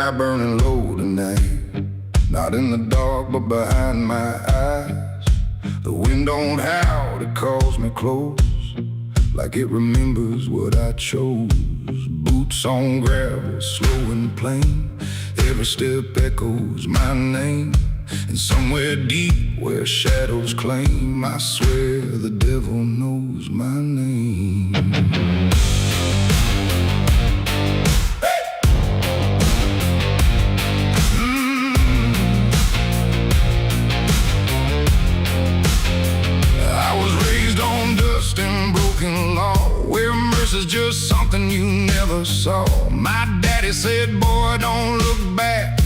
sky burning low tonight. Not in the dark, but behind my eyes. The wind don't howl, it calls me close, like it remembers what I chose. Boots on gravel, slow and plain. Every step echoes my name. And somewhere deep where shadows claim, I swear the devil knows my name. I was raised on dust and broken law, where mercy's just something you never saw. My daddy said, boy, don't look back.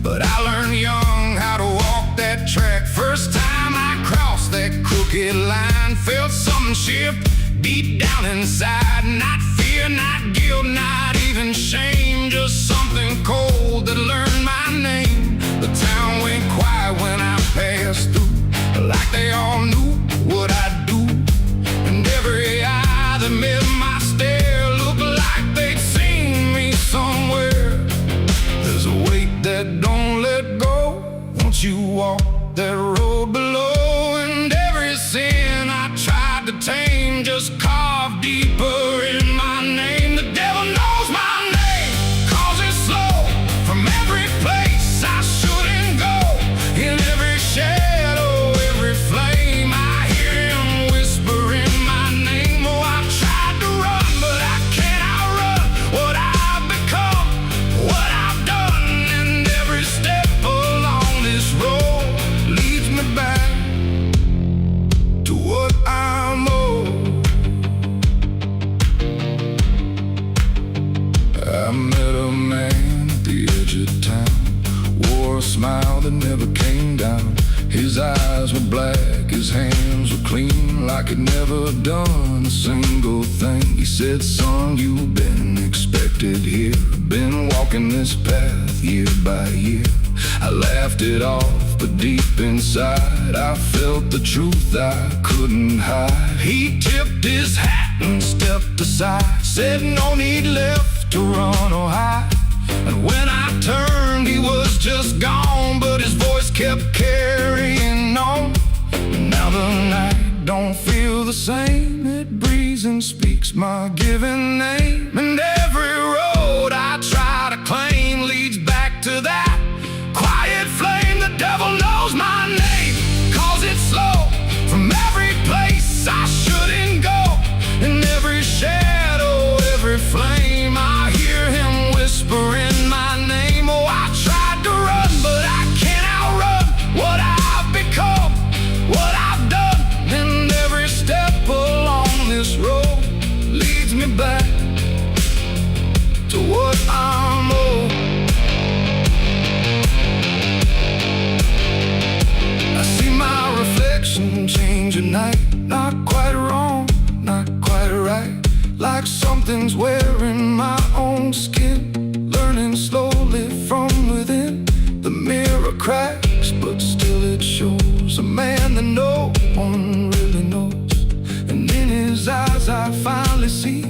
But I learned young how to walk that track. First time I crossed that crooked line, felt something shift deep down inside. Not fear, not guilt, not even shame, just something cold that learned my name. The town went quiet when I passed through, like they all knew what I'd do. And every eye that met my stare looked like they'd seen me somewhere. There's a weight that don't let go once you walk that road below. And every sin I tried to tame just carved deeper in my name. The devil knows my name, 'cause it's slow from every place I shouldn't go. In every shadow, every flame, I hear him whispering my name. Oh, I've tried to run, but I can't outrun what I've become, what I've done. And every step along this road leads me back to what I'm owed. I met a man at the edge of town, wore a smile that never came down. His eyes were black, his hands were clean, like he'd never done a single thing. He said, son, you've been expected here, been walking this path year by year. I laughed it off, but deep inside I felt the truth I couldn't hide. He tipped his hat and stepped aside, said no need left to run or hide. And when I turned, he was just gone, but his voice kept carrying on. Now the night don't feel the same, it breathes and speaks my given name. And every road I try to claim leads back to that quiet flame. The devil knows my name, 'cause it's slow from every place I shouldn't go. In every shadow, every flame, I hear him whispering my name. Oh, I tried to run, but I can't outrun what I've become, what I've done. And every step along this road leads me back to what I'm owed. I see my reflection change at night, not quite wrong, not quite right, like something's wearing my own skin, learning slowly from within. The mirror cracks, but still it shows a man that no one really knows. And in his eyes I finally see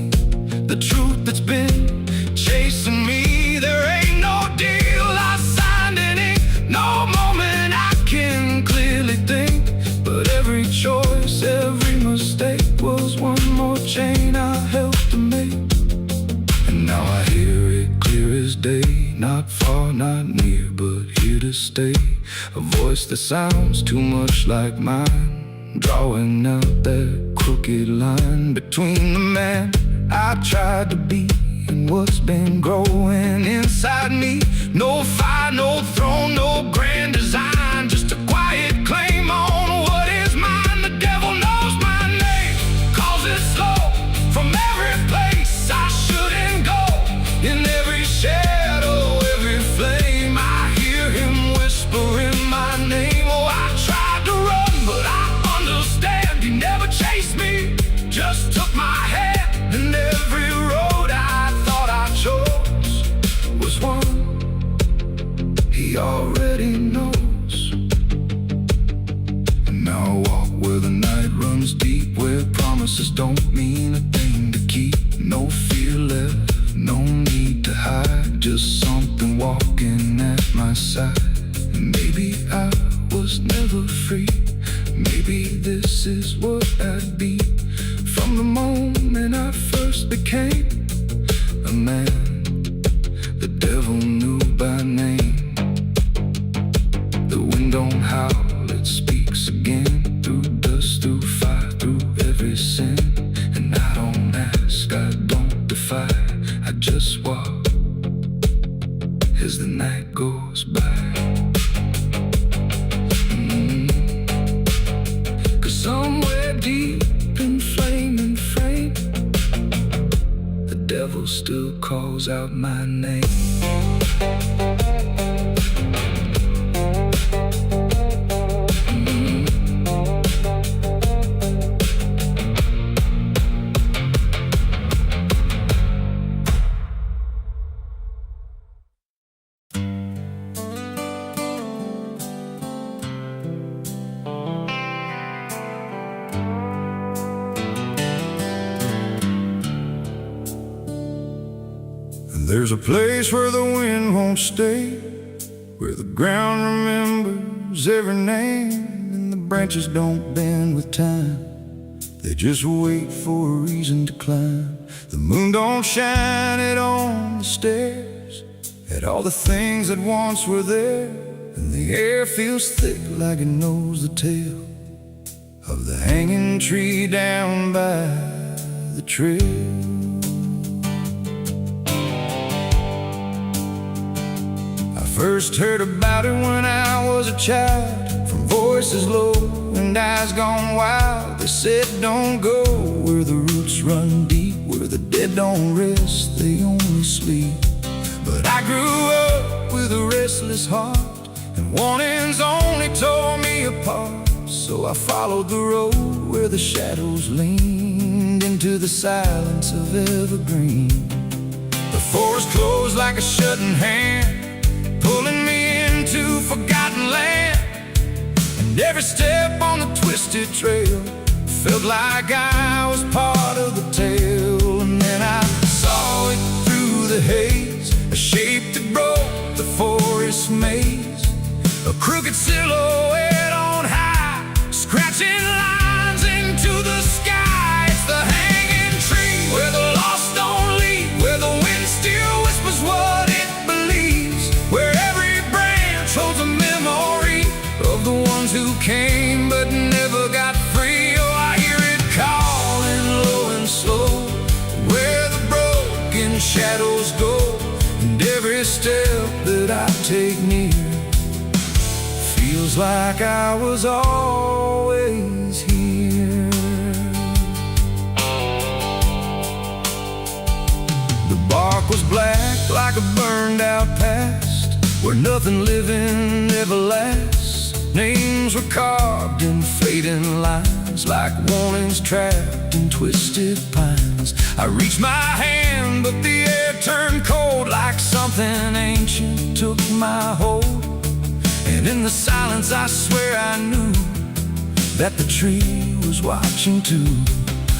the truth that's been chasing me. There ain't no deal I signed in ink, no moment I can clearly think. But every choice, every mistake was one more chain I helped to make. And now I hear it clear as day, not far, not near, but here to stay. A voice that sounds too much like mine, drawing out that crooked line between the man I tried to be and what's been growing inside me. No fire, no throne, no grand design, just a quiet claim on what is mine. The devil knows my name, 'cause it's slow from every place I shouldn't go. In every shadow, every flame, I hear him whispering my name. Oh, I tried to run, but I understand he never chased me, just took my hand. And every road I thought I chose was one he already knows. became a man the devil knew by name. The wind don't howl, it speaks again, through dust, through fire, through every sin. And I don't ask, I don't defy, I just walk as the night goes by. Cause somewhere deep in flame and frame, the devil still calls out my name. There's a place where the wind won't stay, where the ground remembers every name, and the branches don't bend with time, they just wait for a reason to climb. The moon don't shine it on the stairs, at all the things that once were there, and the air feels thick like it knows the tale of the hanging tree down by the trail. First heard about it when I was a child, from voices low and eyes gone wild. They said don't go where the roots run deep, where the dead don't rest, they only sleep. But I grew up with a restless heart, and warnings only tore me apart. So I followed the road where the shadows leaned into the silence of evergreen. The forest closed like a shutting hand, pulling me into forgotten land. And every step on the twisted trail felt like I was part of the tale. And then I saw it through the haze, a shape that broke the forest maze, a crooked silhouette on high, scratching lines into the sky. It's the hanging tree where the lost don't leave, where the wind still whispers what it believes, where every branch holds a memory of the ones who came but never got free. Oh, I hear it calling low and slow, where the broken shadows go, and every step that I take near feels like I was always here. The bark was black like a burned out past, where nothing living ever lasts. Names were carved in fading lines, like warnings trapped in twisted pines. I reached my hand, but the air turned cold, like something ancient took my hold. And in the silence I swear I knew that the tree was watching too.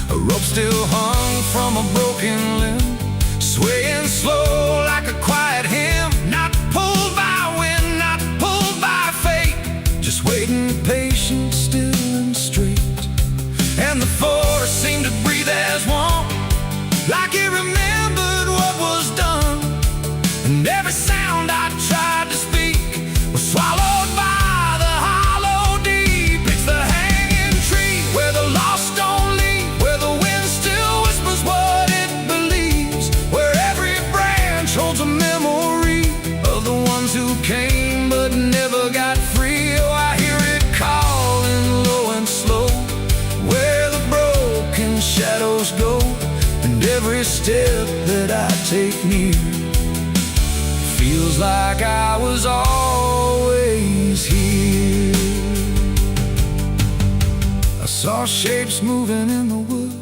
A rope still hung from a broken limb, swaying slow like a quiet hymn, not pulled by wind, not pulled by fate, just waiting patient, still and straight. And the forest seemed to breathe as one, like it remembered what was done. And every sound I tried to speak was swallowed by the hollow deep. It's the hanging tree where the lost don't leave, where the wind still whispers what it believes, where every branch holds a memory of the ones who came but never got free. Oh, I hear it calling low and slow, where the broken shadows go, and every step that I take near feels like I was always here. I saw shapes moving in the wood,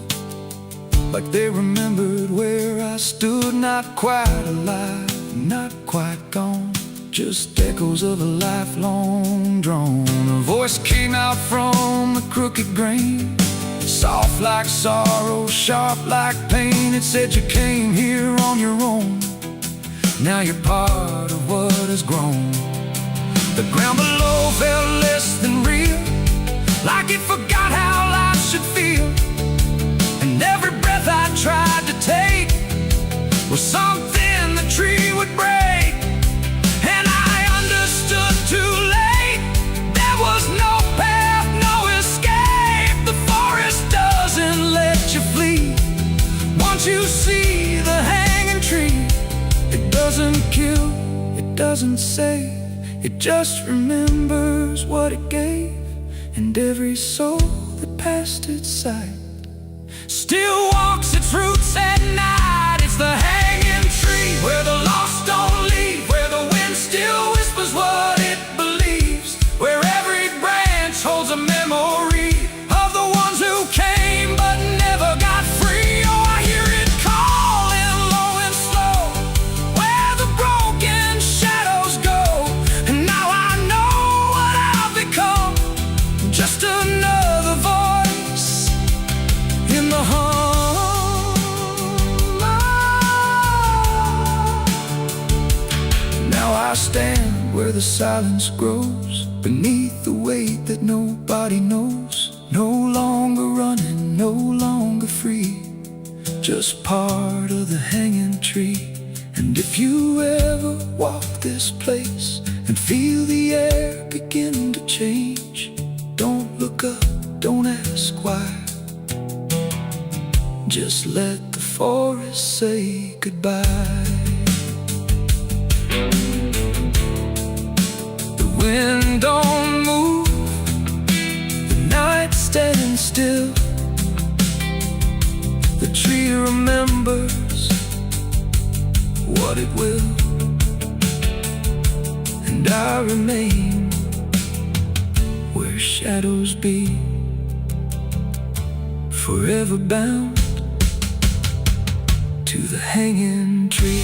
like they remembered where I stood. Not quite alive, not quite gone, just echoes of a lifelong drone. A voice came out from the crooked grain, soft like sorrow, sharp like pain. It said you came here on your own, now you're part of what has grown. The ground below felt less than real, like it forgot how life should feel. And every breath I tried to take Can't you see the hanging tree? It doesn't kill, it doesn't save, it just remembers what it gave. And every soul that passed its sight still walks its roots at night. It's the hanging tree, where the lost don't leave, where the wind still whispers what it believes, where every branch holds a memory of the ones who came but never got free. Oh, I hear it calling low and slow, where the broken shadows go. And now I know what I've become, just another voice in the hum. Now I stand where the silence grows, beneath the weight that nobody knows. No longer running, no longer free, just part of the hanging tree. And if you ever walk this place and feel the air begin to change, don't look up, don't ask why. Just let the forest say goodbye. The wind don't move, the night standing still. The tree remembers what it will, and I remain where shadows be, forever bound to the hanging tree.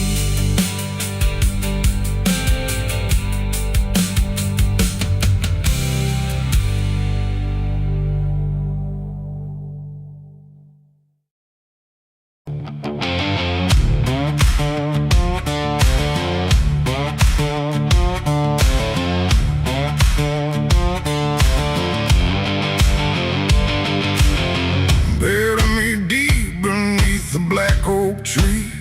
Bury me deep beneath the black oak tree,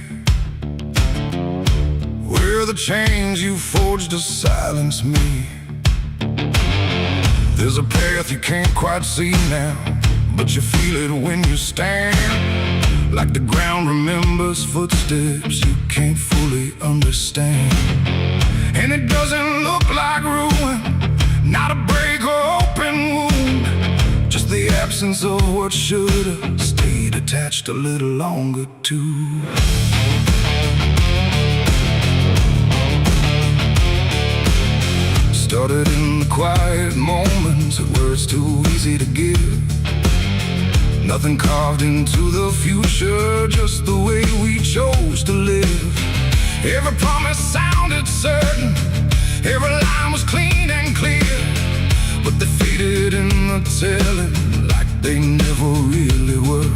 where the chains you forged to silence me. There's a path you can't quite see now, but you feel it when you stand. Like the ground remembers footsteps you can't fully understand. And it doesn't look like ruin, not a break or open wound, just the absence of what should've stayed attached a little longer too. Started in the quiet moments where it's too easy to give. Nothing carved into the future, just the way we chose to live. Every promise sounded certain, every line was clean and clear, but they faded in the telling like they never really were.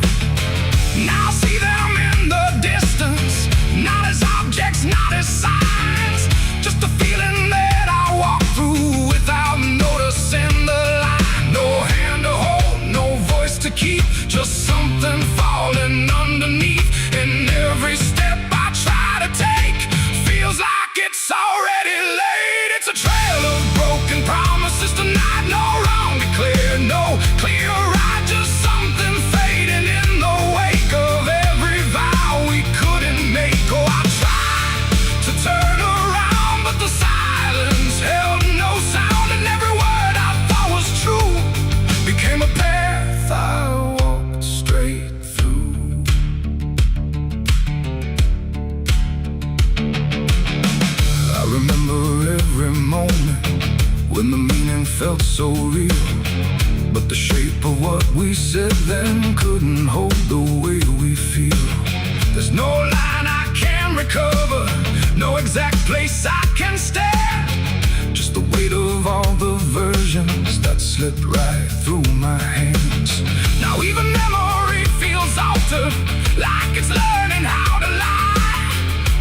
Now I see them in the distance, not as objects, not as signs, just a feeling that I walk through without noticing the line. No hand to hold, no voice to keep, just something falling underneath. And every step I try to take feels like it's already late. It's a trail of broken promises tonight, no wrong declared, no clear right, just something fading in the wake of every vow we couldn't make. Oh, I tried to turn around, but the silence held no sound, and every word I thought was true became a path I walked straight through. I remember every moment when the meaning felt so real, but the shape of what we said then couldn't hold the way we feel. There's no line I can recover, no exact place I can stand, just the weight of all the versions that slipped right through my hands. Now even memory feels altered, like it's learning how to lie,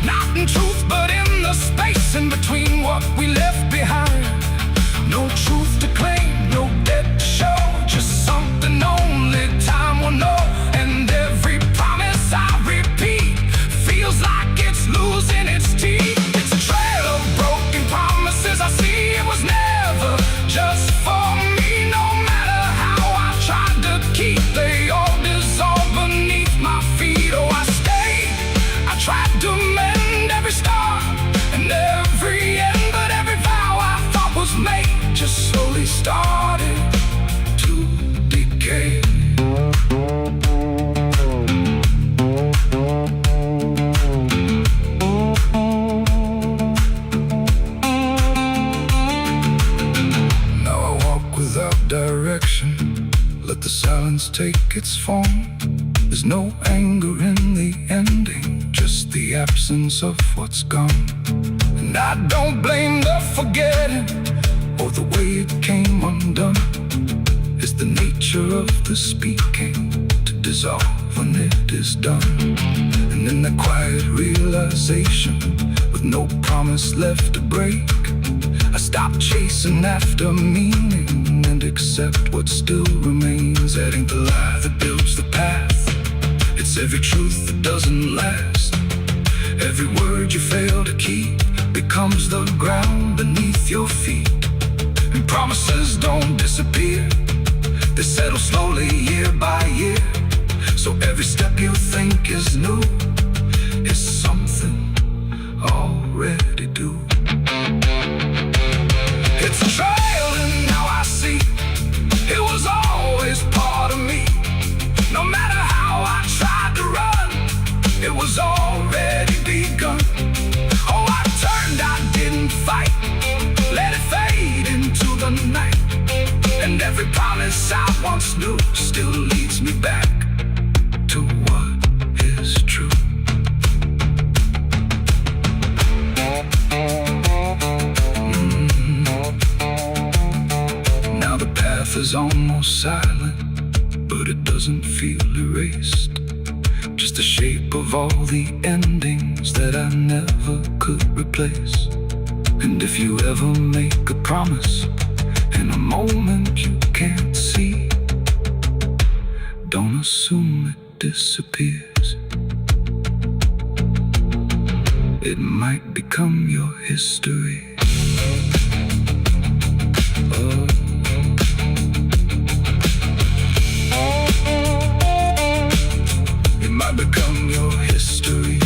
not in truth but in the space in between what we left behind. No truth to claim, no debt to show, just something only time will know. And every promise I repeat feels like it's losing its teeth. It's a trail of broken promises I see, it was never just for me. No matter how I tried to keep, they all dissolve beneath my feet. Oh, transform. There's no anger in the ending, just the absence of what's gone. And I don't blame the forgetting or the way it came undone. It's the nature of the speaking to dissolve when it is done. And in the quiet realization, with no promise left to break, I stop chasing after meaning and accept what still remains. That ain't the lie that builds the path. It's every truth that doesn't last. Every word you fail to keep becomes the ground beneath your feet. And promises don't disappear, they settle slowly year by year. So every step you think is new is something already due. It's a trail and now I see it was always part of me. No matter how I tried to run, it was already begun. Oh, I turned, I didn't fight, let it fade into the night. And every promise I once knew still leads me back to what is true. Now the path is almost silent, but it doesn't feel erased. Just the shape of all the endings that I never could replace. And if you ever make a promise in a moment you can't see, don't assume it disappears. It might become your history. Oh. It might become your history.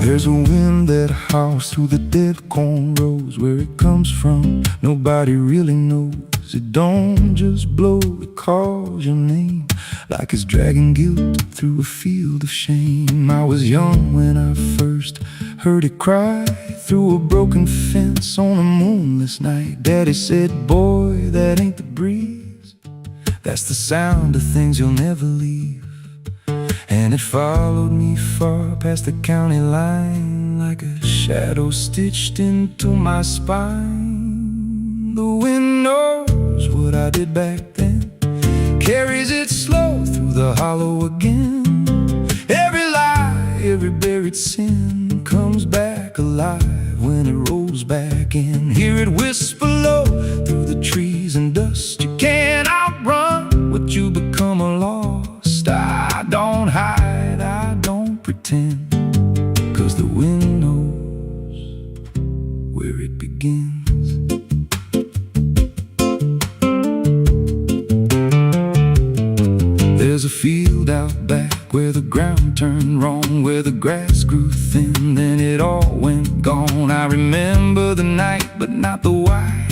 There's a wind that howls through the dead corn rows. Where it comes from, nobody really knows. It don't just blow, it calls your name, like it's dragging guilt through a field of shame. I was young when I first heard it cry through a broken fence on a moonless night. Daddy said, boy, that ain't the breeze, that's the sound of things you'll never leave. And it followed me far past the county line, like a shadow stitched into my spine. The wind knows what I did back then, carries it slow through the hollow again. Every lie, every buried sin comes back alive when it rolls back in. Hear it whisper low through the trees and dust. You can't outrun what you become lost. I don't hide, I don't pretend, 'cause the wind knows where it begins. There's a field out back where the ground turned wrong, where the grass grew thin, then it all went gone. I remember the night, but not the why,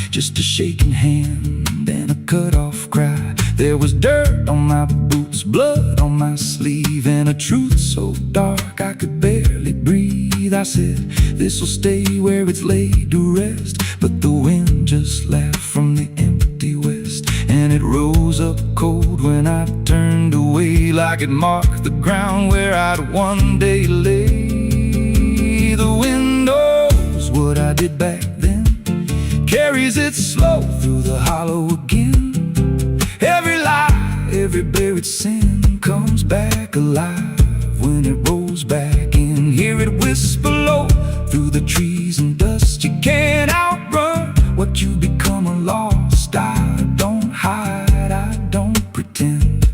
just a shaking hand and a cut-off cry. There was dirt on my boots, blood on my sleeve, and a truth so dark I could barely breathe. I said, this'll stay where it's laid to rest. But the wind just laughed from the empty west, and it rose up cold when I turned away, like it marked the ground where I'd one day lay. The wind knows what I did back then, carries it slow through the hollow again. Every lie, every buried sin comes back alive when it rolls back in. Hear it whisper low through the trees and dust. You can't outrun what you become lost. I don't hide, I don't pretend,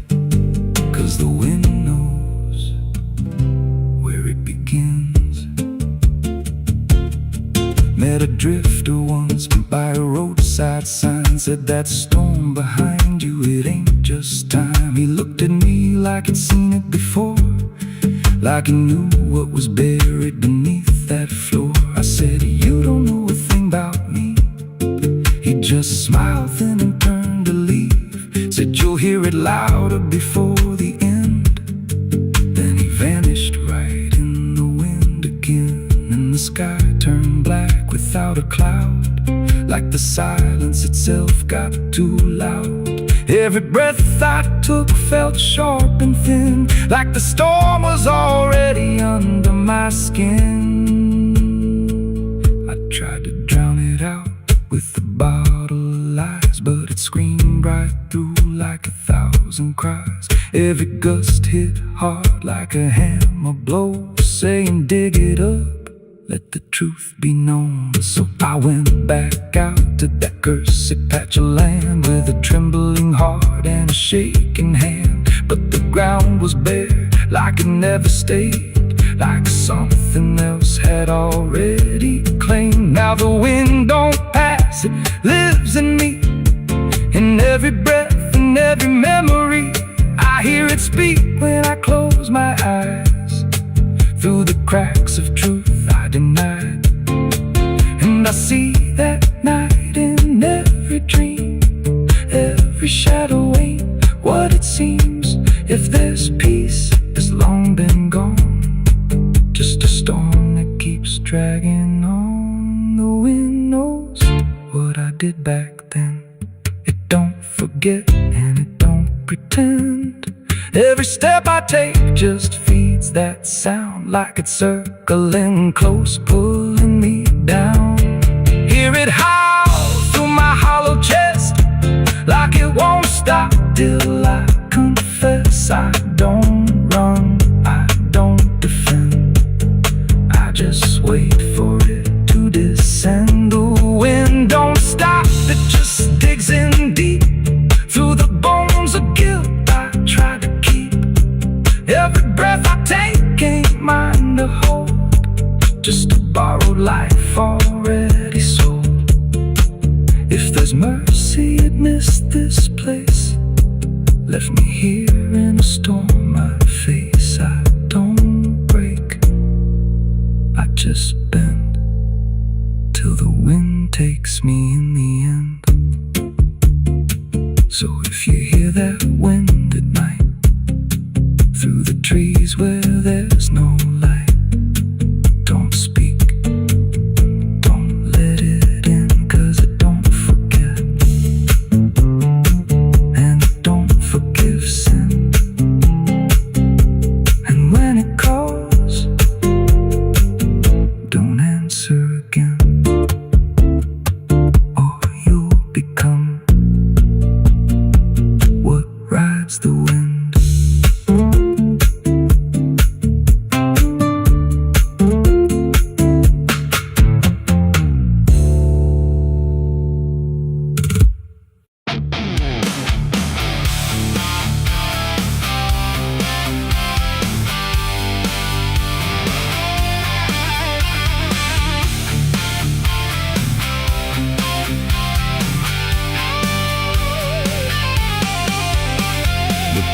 'cause the wind knows where it begins. Met a drifter once by a roadside sign, said that storm behind you, it ain't just time. He looked at me like he'd seen it before, like he knew what was buried beneath that floor. I said, you don't know a thing about me. He just smiled then and turned to leave. Said you'll hear it louder before the end. Then he vanished right in the wind again, and the sky turned black without a cloud, like the silence itself got too loud. Every breath I took felt sharp and thin, like the storm was already under my skin. I tried to drown it out with a bottle of lies, but it screamed right through like 1,000 cries. Every gust hit hard like a hammer blow, saying dig it up, let the truth be known. So I went back out to that cursed patch of land with a trembling heart and a shaking hand. But the ground was bare, like it never stayed, like something else had already claimed. Now the wind don't pass, it lives in me, in every breath and every memory. I hear it speak when I close my eyes, through the cracks of truth I denied. And I see that night in every dream. Every shadow ain't what it seems. If there's peace, it's long been gone, just a storm that keeps dragging on. The wind knows what I did back then. It don't forget and it don't pretend. Every step I take just feeds that sound, like it's circling close, pulling me down. Hear it howl through my hollow chest, like it won't stop till I confess. I don't run, I don't defend, I just wait for it to descend. The wind don't stop, it just digs in deep, through the bones of guilt I try to keep. Every breath I take ain't mine to hold, just a borrowed life already sold. If there's mercy, it missed this place, left me here in a storm I face. I don't break, I just bend, till the wind takes me in the end. So if you hear that wind at night, through the trees where there's no light, don't speak, don't let it in, 'cause it don't forget, and it don't forgive sin. And when it calls, don't answer again, or you'll become what rides the wind.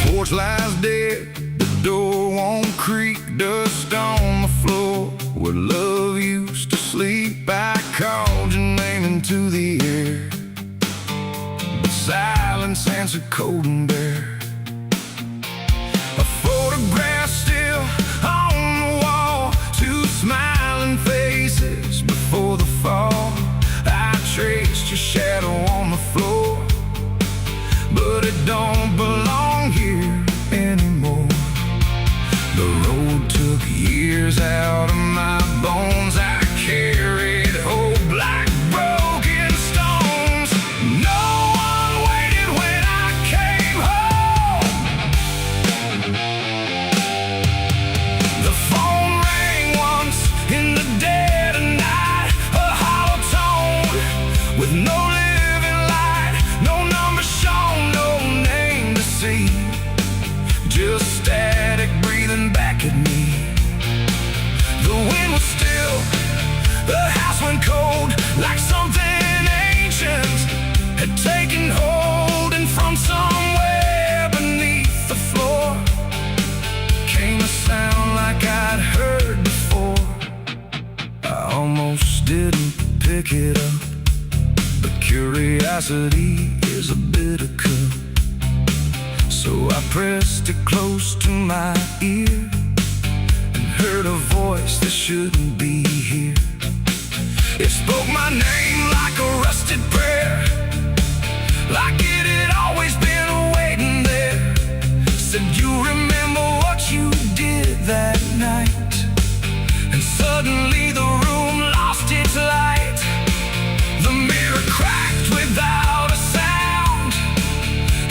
Porch lies dead, the door won't creak, dust on the floor where love used to sleep. I called your name into the air, but silence answered cold and bare. A photograph still on the wall, two smiling faces before the fall. I traced your shadow on the floor, but it don't belong here anymore. The road took years out of my bones. I carried hope like broken stones. No one waited when I came home. The phone rang once in the dead of night, a hollow tone with no living light, no number shown, no name to see, just static breathing back at me. The wind was still, the curiosity is a bitter cup. So I pressed it close to my ear and heard a voice that shouldn't be here. It spoke my name like a rusted prayer, like it had always been waiting there. Said, you remember what you did that night? And suddenly the room lost its light. The mirror cracked without a sound,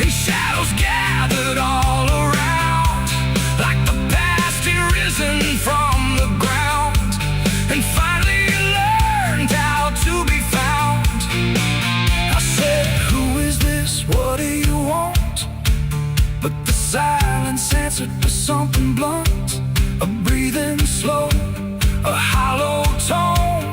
and shadows gathered all around, like the past had risen from the ground and finally learned how to be found. I said, who is this? What do you want? But the silence answered with something blunt, a breathing slow, a hollow tone,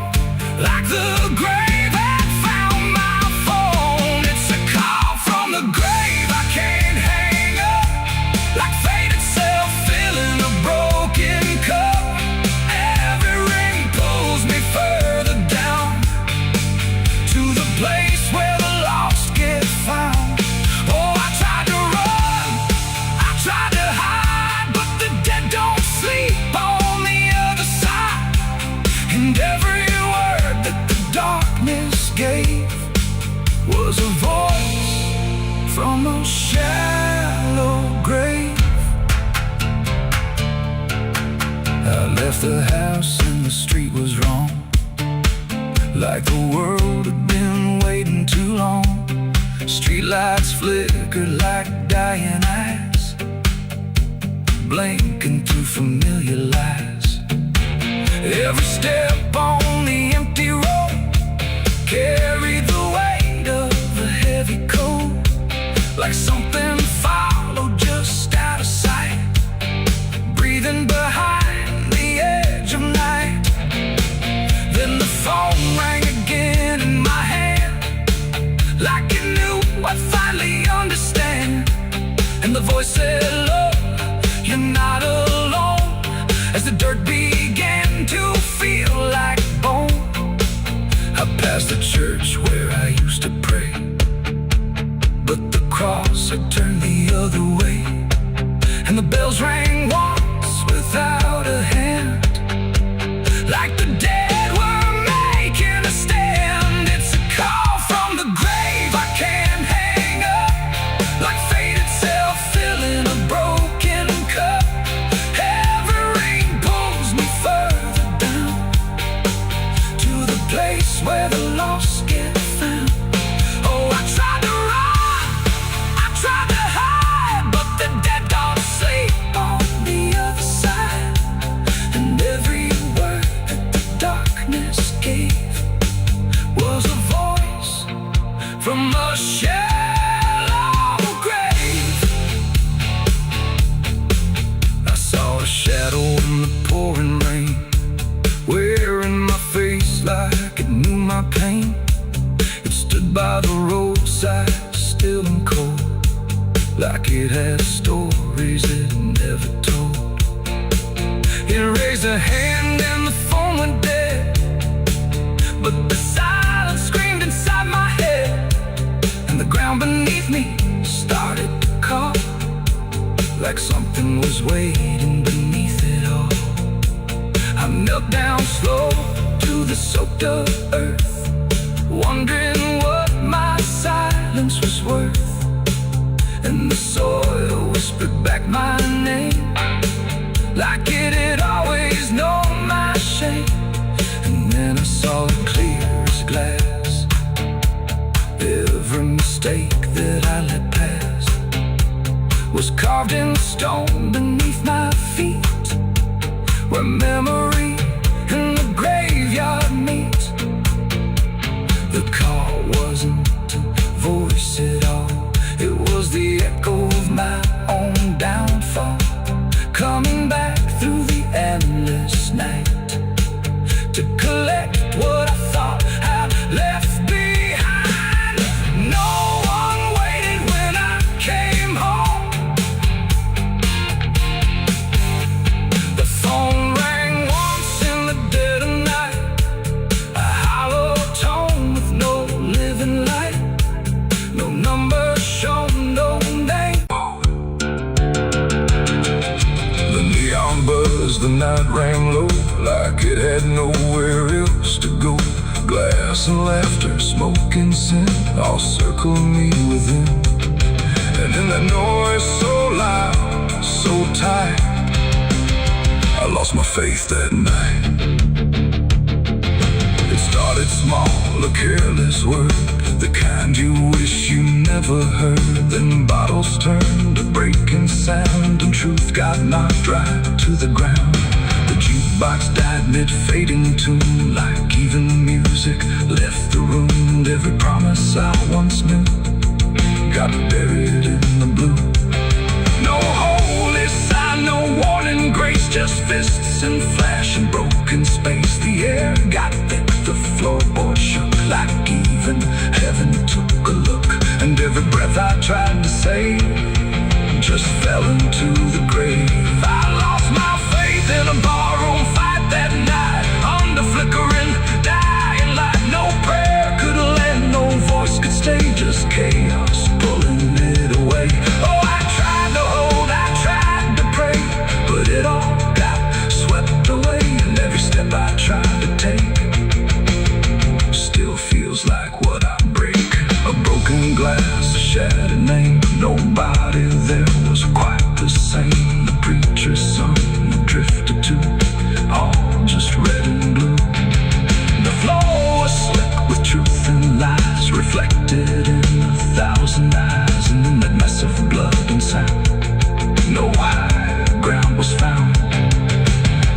like the grave had found my phone. It's a call from the grave I can't hang up, like fate itself filling a broken cup. Every ring pulls me further down to the place where the lost get found. Oh, I tried to run, I tried to hide, but the dead don't sleep on the other side. And every word that the darkness gave was a voice from a shallow grave. I left the house and the street was wrong, like the world had been waiting too long. Streetlights flickered like dying eyes, blinking through familiar lies. Every step on the empty road carried the weight of a heavy coat, like something followed just out of sight, breathing behind the edge of night. Then the phone rang again in my hand, like it knew I'd finally understand. And the voice said, look, you're not alone, as the dirt began to feel like bone. I passed the church where I used to pray, but the cross had turned the other way. And the bells rang once without a hand, like the dead were making a stand. It's a call from the grave I can't hang up, like fate itself filling a broken cup. Every ring pulls me further down to the place where the lost get found. Oh, I tried to run, I tried to hide, but the dead don't sleep on the other side. And every word that the darkness gave was a voice from a shallow grave. I saw a shadow in the pouring rain, wearing my face like it knew my pain. It stood by the roadside, still and cold, like it had stories it never told. It raised a hand and the phone went dead, but the silence screamed inside my head, and the ground beneath me started to call, like something was waiting beneath it all. I knelt down slow to the soaked up earth, wondering what my silence was worth. And the soil whispered back my name, like it had always known my shame. And then I saw it clear as glass, every mistake that I let pass was carved in stone beneath my feet, where memory and the graveyard meet. The call wasn't a voice at all, it was the echo of my own downfall, coming back through the endless night to collect what I thought I'd left behind. No one waited when I came home. The phone rang once in the dead of night, a hollow tone with no the night rang low, like it had nowhere else to go. Glass and laughter, smoke and sin, all circle me within. And in that noise so loud, so tight, I lost my faith that night. It started small, a careless word, the kind you wish you never heard. Then bottles turned to breaking sound, and truth got knocked right to the ground. The jukebox died mid-fading tune, like even music left the room. And every promise I once knew got buried in the blue. No holy sign, no warning grace, just fists and flash and broken space. The air got thick, the floorboard shook, like even heaven took a look. And every breath I tried to save just fell into the grave. I lost my faith in a barroom fight that night, under flickering, dying light. No prayer could land, no voice could stay, just chaos pulling it away. Oh, I tried to hold, I tried to pray, but it all got swept away. And every step I tried to take still feels like what I break. A broken glass, a shattered name, nobody there was quite the same. The preacher's son drifted too, all just red and blue. The floor was slick with truth and lies, reflected in 1,000 eyes. And in that mess of blood and sound, no higher ground was found.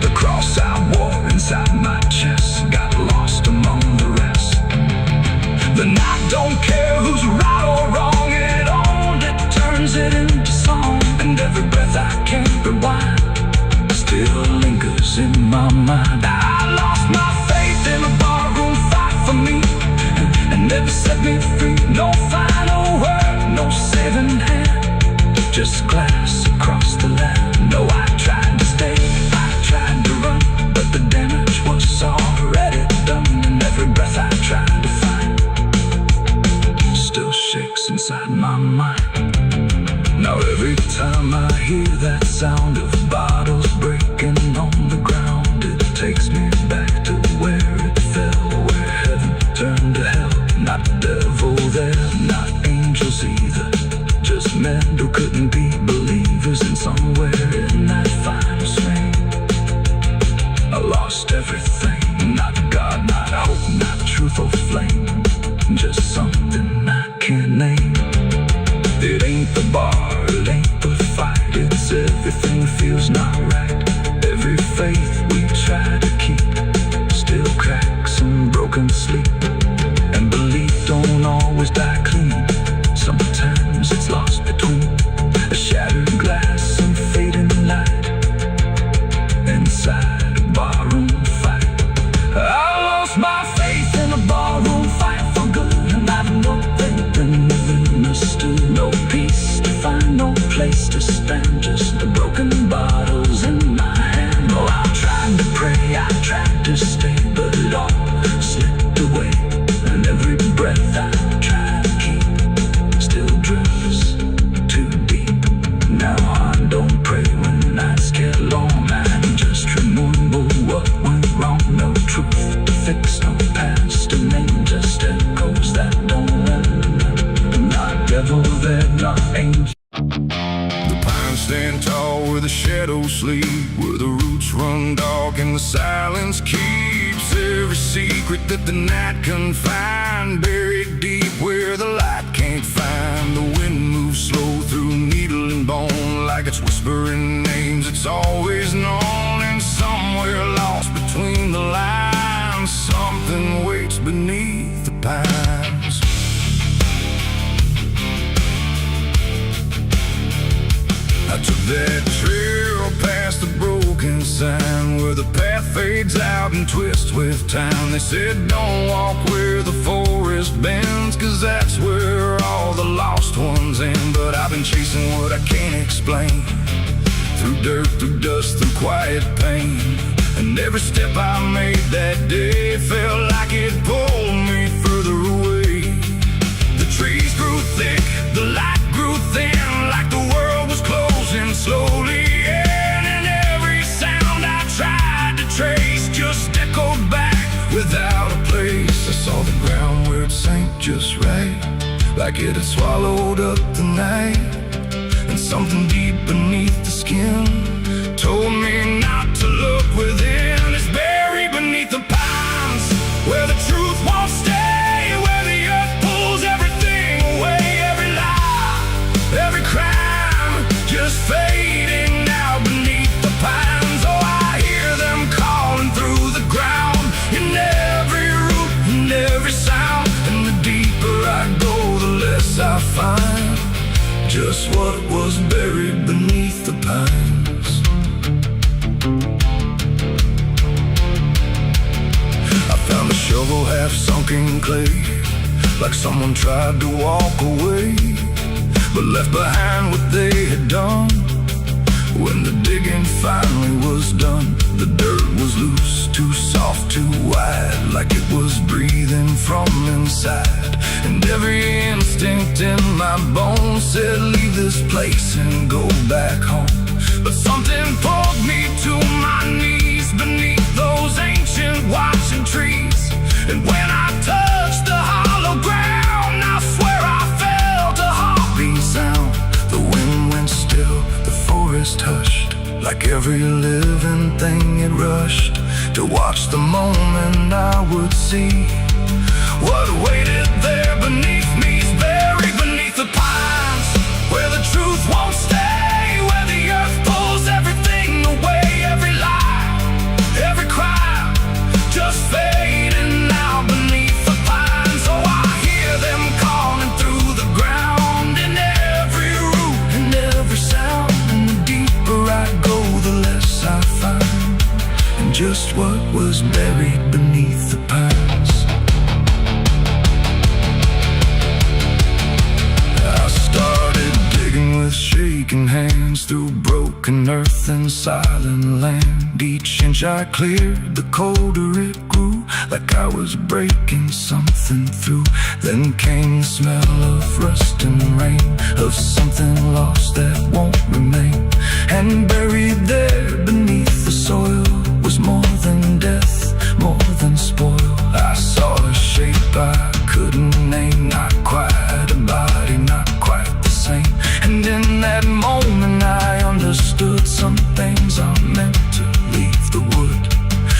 The cross I wore inside my chest got lost among the rest. The night don't care who's right or wrong, it only turns it into song. And every breath I can't rewind still lingers in my mind. I lost my faith in a barroom fight for me, and never set me free. No final word, no saving hand, just glass across the land. No, I tried to stay, I tried to run, but the damage was already done. And every breath I tried to find still shakes inside my mind. Now every time I hear that sound of bottles breaking on the ground, it takes me back to where it fell, where heaven turned to hell. Not devil there, not angels either, just men who couldn't be believers. And somewhere in that final swing, I lost everything. Not God, not hope, not truth or flame, just something I can't name. It ain't the bar, it ain't the fight, it's everything feels not right. Every faith we try to keep still cracks and broken sleep. And belief don't always die clean, sometimes it's lost between a shattered glass and fading light inside a barroom fight. I lost my faith in a barroom fight for good, and I've nothing understood. No peace to find, no place to stand, just the broken bottles in my hand. Oh, I tried to pray, I tried to stay, but it all slipped away. And every breath I try to keep still drifts too deep. Now I don't pray when nights get long, I just remember what went wrong. No truth to fix, no past to name, just echoes that don't end. Not devil there, not angel. The pines stand tall where the shadows sleep, where the roots run dark and the silence keeps every secret that the night can find. Buried deep where the light can't find. The wind moves slow through needle and bone, like it's whispering names it's always known. And somewhere lost between the lines, something waits beneath the pines. I took that trail past the broken sign, where the path fades out and twists with time. They said don't walk where the forest bends, 'cause that's where all the lost ones end. But I've been chasing what I can't explain, through dirt, through dust, through quiet pain. And every step I made that day felt like it pulled me further away. The trees grew thick, the light grew thin, like the world was closing slowly in. And every sound I like it had swallowed up the night. And something deep beneath the skin told me not to look within. It's buried beneath the pines, where the truth won't stay, where the earth pulls everything away. Every lie, every crime, just fading now beneath the pines. Oh, I hear them calling through the ground, in every root, in every sound. And the deeper I go, the less I find just what was buried beneath the pines. I found a shovel half sunk in clay, like someone tried to walk away, but left behind what they had done. When the digging finally was done, the dirt was loose, too soft, too wide, like it was breathing from inside. And every instinct in my bones said, leave this place and go back home. But something pulled me to my knees beneath those ancient watching trees. And when I touched the hollow ground, I swear I felt a heartbeat sound. The wind went still, the forest hushed, like every living thing it rushed to watch the moment I would see what waited there beneath me. Is buried beneath the pines, where the truth won't stay, where the earth pulls everything away. Every lie, every crime, just fading now beneath the pines. Oh, I hear them calling through the ground, in every root, in every sound. And the deeper I go, the less I find, and just what was buried beneath the pines. With shaking hands through broken earth and silent land, each inch I cleared, the colder it grew, like I was breaking something through. Then came the smell of rust and rain, of something lost that won't remain. And buried there beneath the soil was more than death, more than spoil. I saw a shape I couldn't name, not quite a body, not quite the same. And in that moment I understood some things are meant to leave the wood.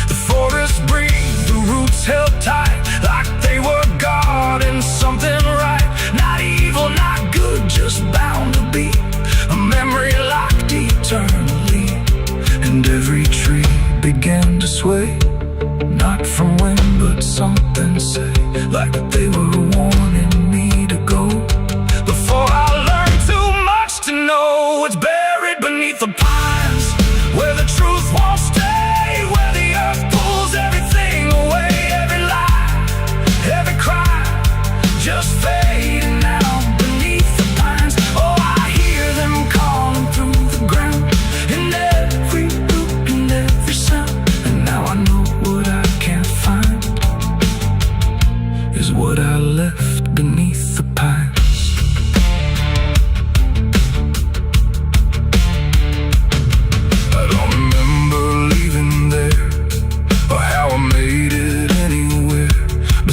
The forest breathed, the roots held tight, like they were guarding something right. Not evil, not good, just bound to be a memory locked eternally. And every tree began to sway, not from wind but something say, like they were warning me to go before I learned too much to know. It's buried beneath the pines, where the truth won't stay, where the earth pulls everything away. Every lie, every crime, just fading now beneath the pines. Oh, I hear them calling through the ground, in every root, in every sound. And now I know what I can't find is what I left beneath the pines.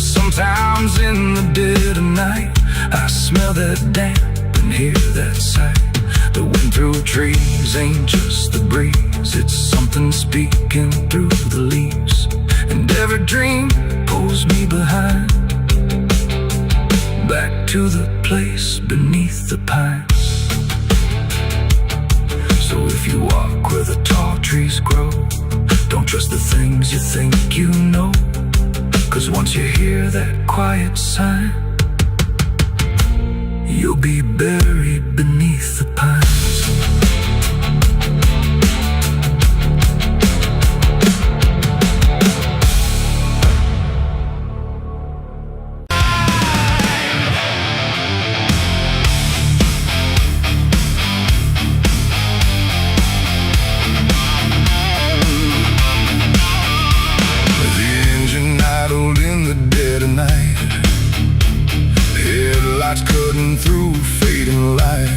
Sometimes in the dead of night, I smell that damp and hear that sight. The wind through trees ain't just the breeze, it's something speaking through the leaves. And every dream pulls me behind, back to the place beneath the pines. So if you walk where the tall trees grow, don't trust the things you think you know. 'Cause once you hear that quiet sign, you'll be buried beneath the pines. Headlights cutting through fading light.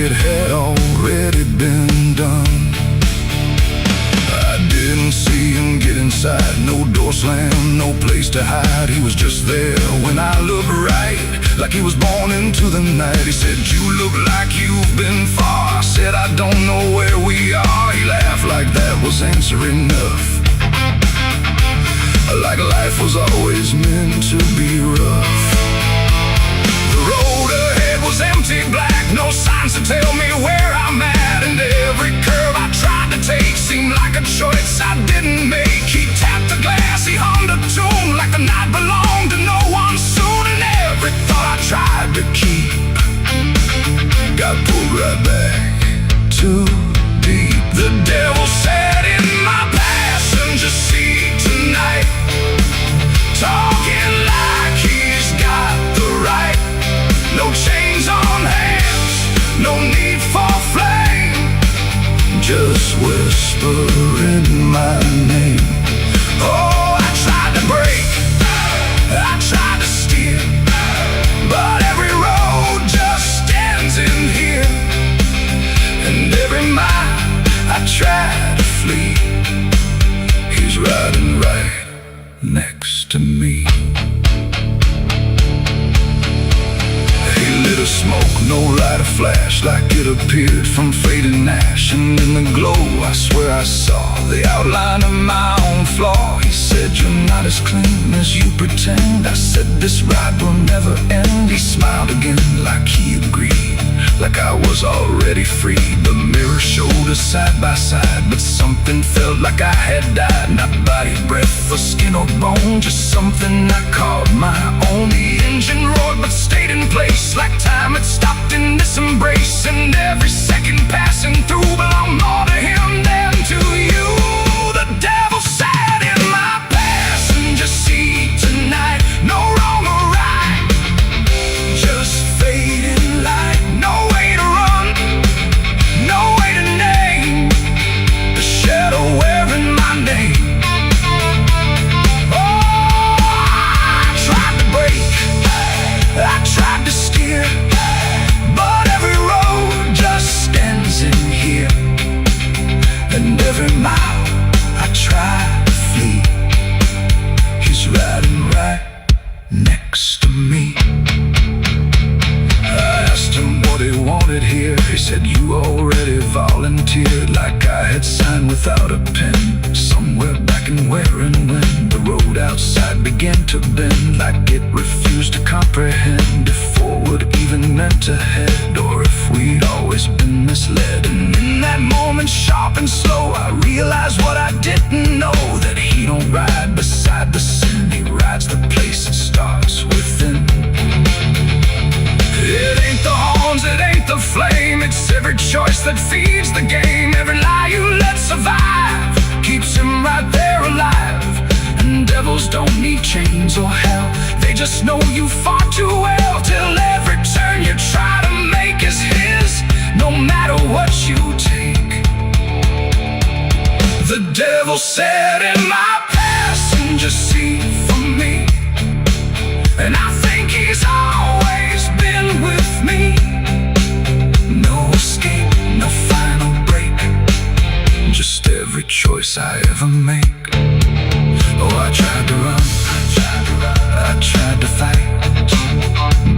it had already been done. I didn't see him get inside, no door slam, no place to hide. He was just there when I looked right, like he was born into the night. He said, "You look like you've been far." I said, "I don't know where we are." He laughed like that was answer enough, like life was always meant to be rough. The road ahead was empty, black, no signs to tell me where I'm at. And every curve I tried to take seemed like a choice I didn't make. He tapped the glass, he hummed a tune like the night belonged to no one soon. And every thought I tried to keep got pulled right back too deep. The devil sat in my passenger seat tonight, talking like he's got the right. No chains on hands, no need for flame, just whispering my name. Oh, I tried to break, I tried to steer, but every road just stands in here. And every mile I try to flee, he's riding right next to me. He lit a smoke, no light, a flash, like it appeared from fading ash. And in the glow I swear I saw the outline of my own flaw. He said, "You're not as clean as you pretend." I said, "This ride will never end." He smiled again like he agreed, like I was already free. The mirror showed us side by side, but something felt like I had died. Not body, breath, or skin or bone, just something I called my own. The engine roared but stayed in place, like time had stopped in this embrace. And every second passing through belonged more to him than to you. The devil sat in my passenger seat tonight, no wrong or right, just fading light. No way to run, no way to name the shadow wearing my name. Oh, I tried to break, I tried to steer, but every road just stands in here. And every mile I try to flee, he's riding right next to me. I asked him what he wanted here. He said, "You already volunteered," like I had signed without a pen. Somewhere back in where and when the road outside began to bend, like it refused to comprehend if forward even meant to head, or if we'd always been misled. And in that moment, sharp and slow, I realized what I didn't know, that he don't ride beside the sin, he rides the place it starts within. It ain't the horns, it ain't the flame, it's every choice that feeds the game. Every lie you let survive keeps him right there alive. And devils don't need chains or hell, they just know you far too well. Till every turn you try to make is his, no matter what you take. The devil sat in my passenger seat for me, and I think he's always been with me. No escape, no final break, just every choice I ever make. Oh, I tried to run, I tried to fight,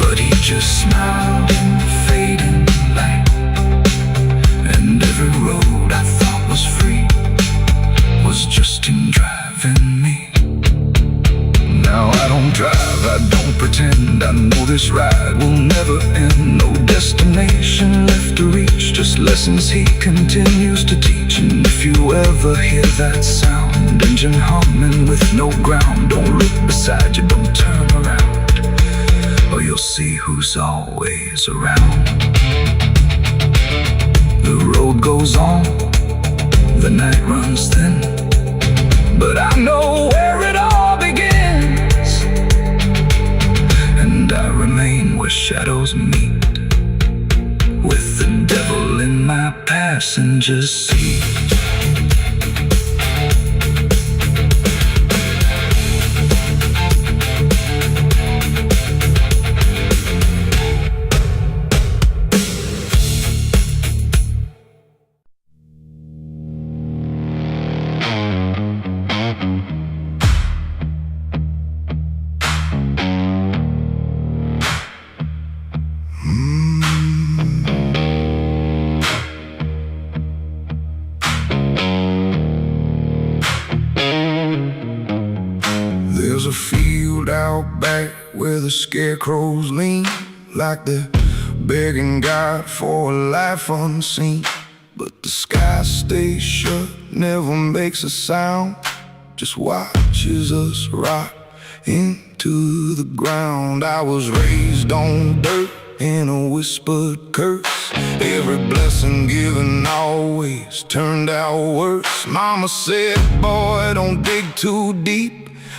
but he just smiled in the fading light. And every road I thought was free was just him driving me. Now I don't drive, I don't pretend, I know this ride will never end. No destination left to reach, just lessons he continues to teach. And if you ever hear that sound, engine humming with no ground, don't look beside you, don't turn around, or you'll see who's always around. The road goes on, the night runs thin, but I know where it all begins. And I remain where shadows meet, with the devil in my passenger seat. There's a field out back where the scarecrows lean, like they're begging God for a life unseen. But the sky stays shut, never makes a sound, just watches us rot into the ground. I was raised on dirt in a whispered curse. Every blessing given always turned out worse. Mama said, boy, don't dig too deep,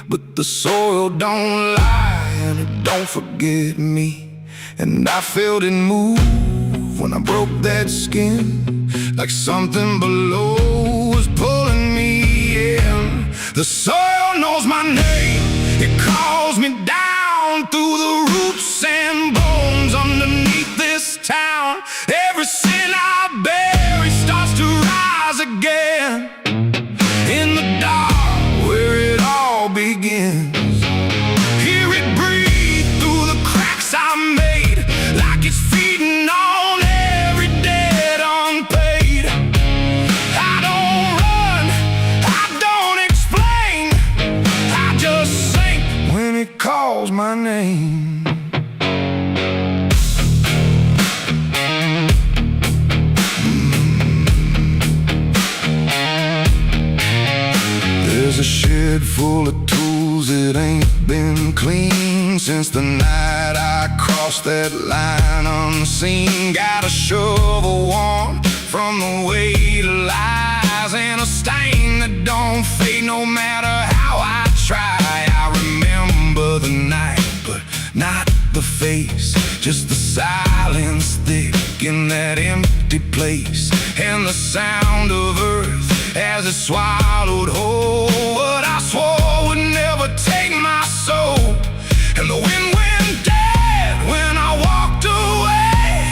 but the soil don't lie and it don't forget me. And I felt it move when I broke that skin, like something below was pulling me in. The soil knows my name, it calls me down through the roots and bones underneath this town. Every sin I bury starts to rise again in the dark where it all begins. Hear it breathe through the cracks I made, like it's feeding on every debt unpaid. I don't run, I don't explain, I just sink when it calls my name. There's a shed full of tools that ain't been clean since the night I crossed that line unseen. Got a shovel worn from the weight of lies, and a stain that don't fade no matter how I try. I remember the night, but not the face, just the silence thick in that empty place, and the sound of earth as it swallowed whole what I swore would never take my soul. And the wind went dead when I walked away,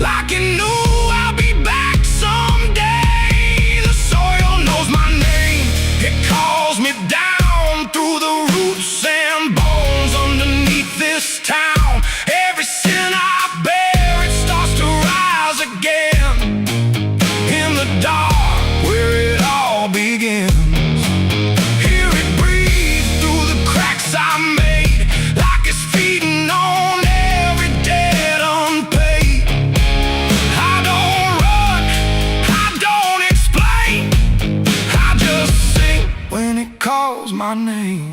like it knew I'll be back someday. The soil knows my name, it calls me down through the roots and bones underneath this town. Every sin I bear, it starts to rise again in the dark where it all begins. Hear it breathe through the cracks I made, like it's feeding on every debt unpaid. I don't run, I don't explain, I just sing when it calls my name.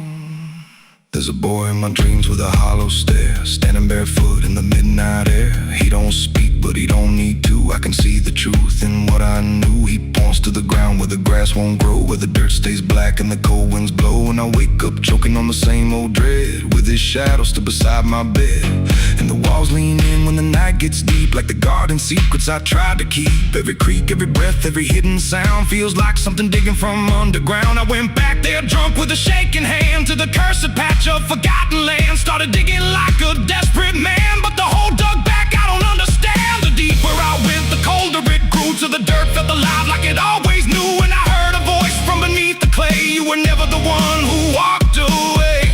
There's a boy in my dreams with a hollow stare, standing barefoot in the midnight air. He don't speak, but he don't need to. I can see the truth in what I knew. He points to the ground where the grass won't grow, where the dirt stays black and the cold winds blow. And I wake up choking on the same old dread, with his shadow still beside my bed. And the walls lean in when the night gets deep, like the garden secrets I tried to keep. Every creak, every breath, every hidden sound feels like something digging from underground. I went back there drunk with a shaking hand to the cursed patch of forgotten land. Started digging like a desperate man, but the hole dug back, I don't understand. The deeper I went, the colder it grew, till the dirt felt alive like it always knew. And I heard a voice from beneath the clay, you were never the one who walked away.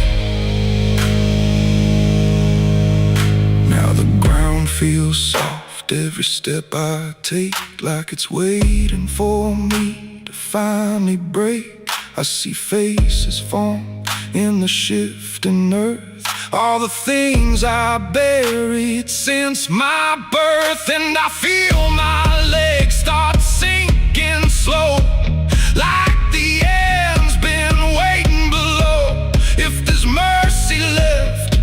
Now the ground feels soft, every step I take, like it's waiting for me to finally break. I see faces form in the shifting earth, all the things I buried since my birth. And I feel my legs start sinking slow, like the end's been waiting below. If there's mercy left,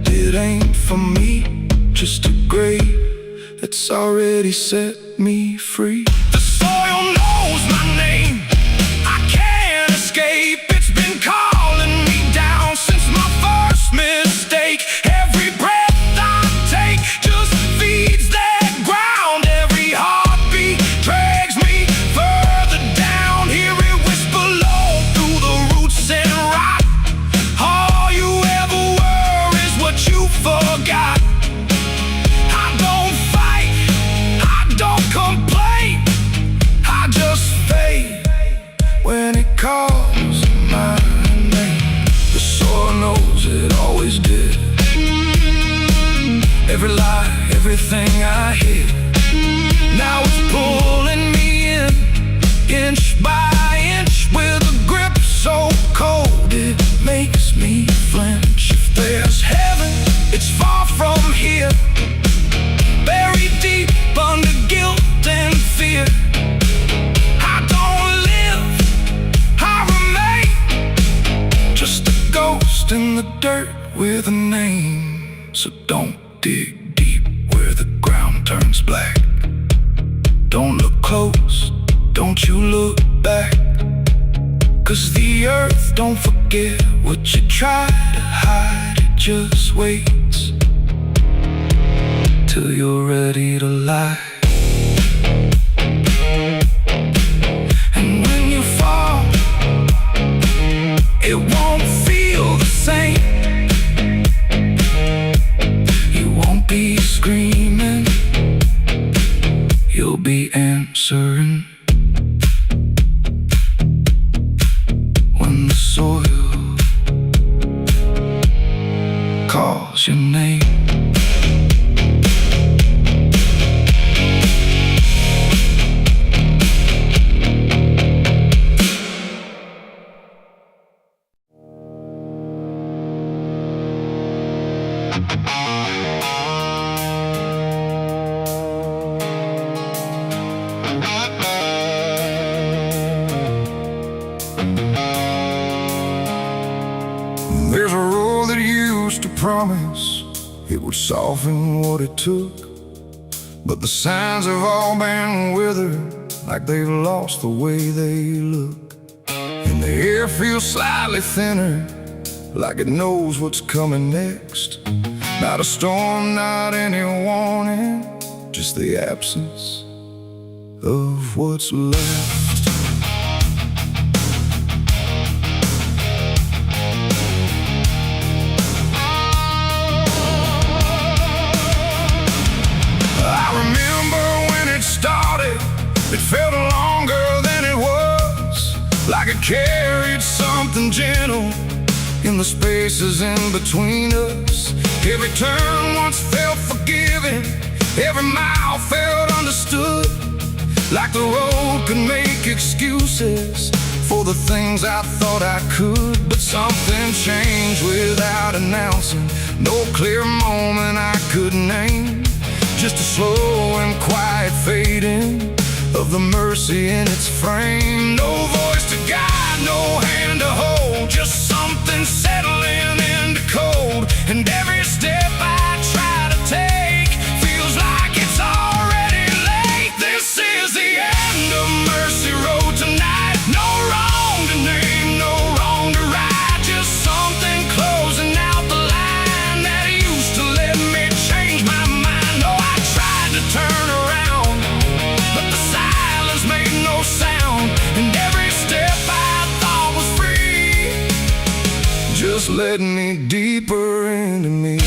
it ain't for me, just a grave that's already set me free. The soil knows my name, I can't escape. It's been calling me down since my first mistake. Every breath I take just feeds that ground. Every heartbeat drags me further down. Hear it whisper low through the roots and rot. All you ever were is what you forgot. I don't fight, I don't complain, I just fade when it calls my name. The soil knows it always did. Every lie, everything I hid, now it's pulling me in, inch by inch, with a grip so cold it makes me lost in the dirt with a name. So don't dig deep where the ground turns black. Don't look close, don't you look back. 'Cause the earth don't forget what you try to hide. It just waits till you're ready to lie. And when you fall, it won't feel the same. You won't be screaming, you'll be answering. When the soil calls your name. There's a road that used to promise it would soften what it took, but the signs have all been withered, like they've lost the way they look. And the air feels slightly thinner, like it knows what's coming next. Not a storm, not any warning, just the absence of what's left. It felt longer than it was, like it carried something gentle in the spaces in between us. Every turn once felt forgiving, every mile felt understood, like the road could make excuses for the things I thought I could. But something changed without announcing, no clear moment I could name, just a slow and quiet fading of the mercy in its frame. No voice to guide, no hand to hold, just something settling into cold. And every step I try to take feels like it's already late. This is the end of Mercy Road tonight. No wrong to name, no wrong to right, just something closing out the line that used to let me change my mind. No, I tried to turn around, but the silence made no sound, and every step I thought was free just led me deeper into me.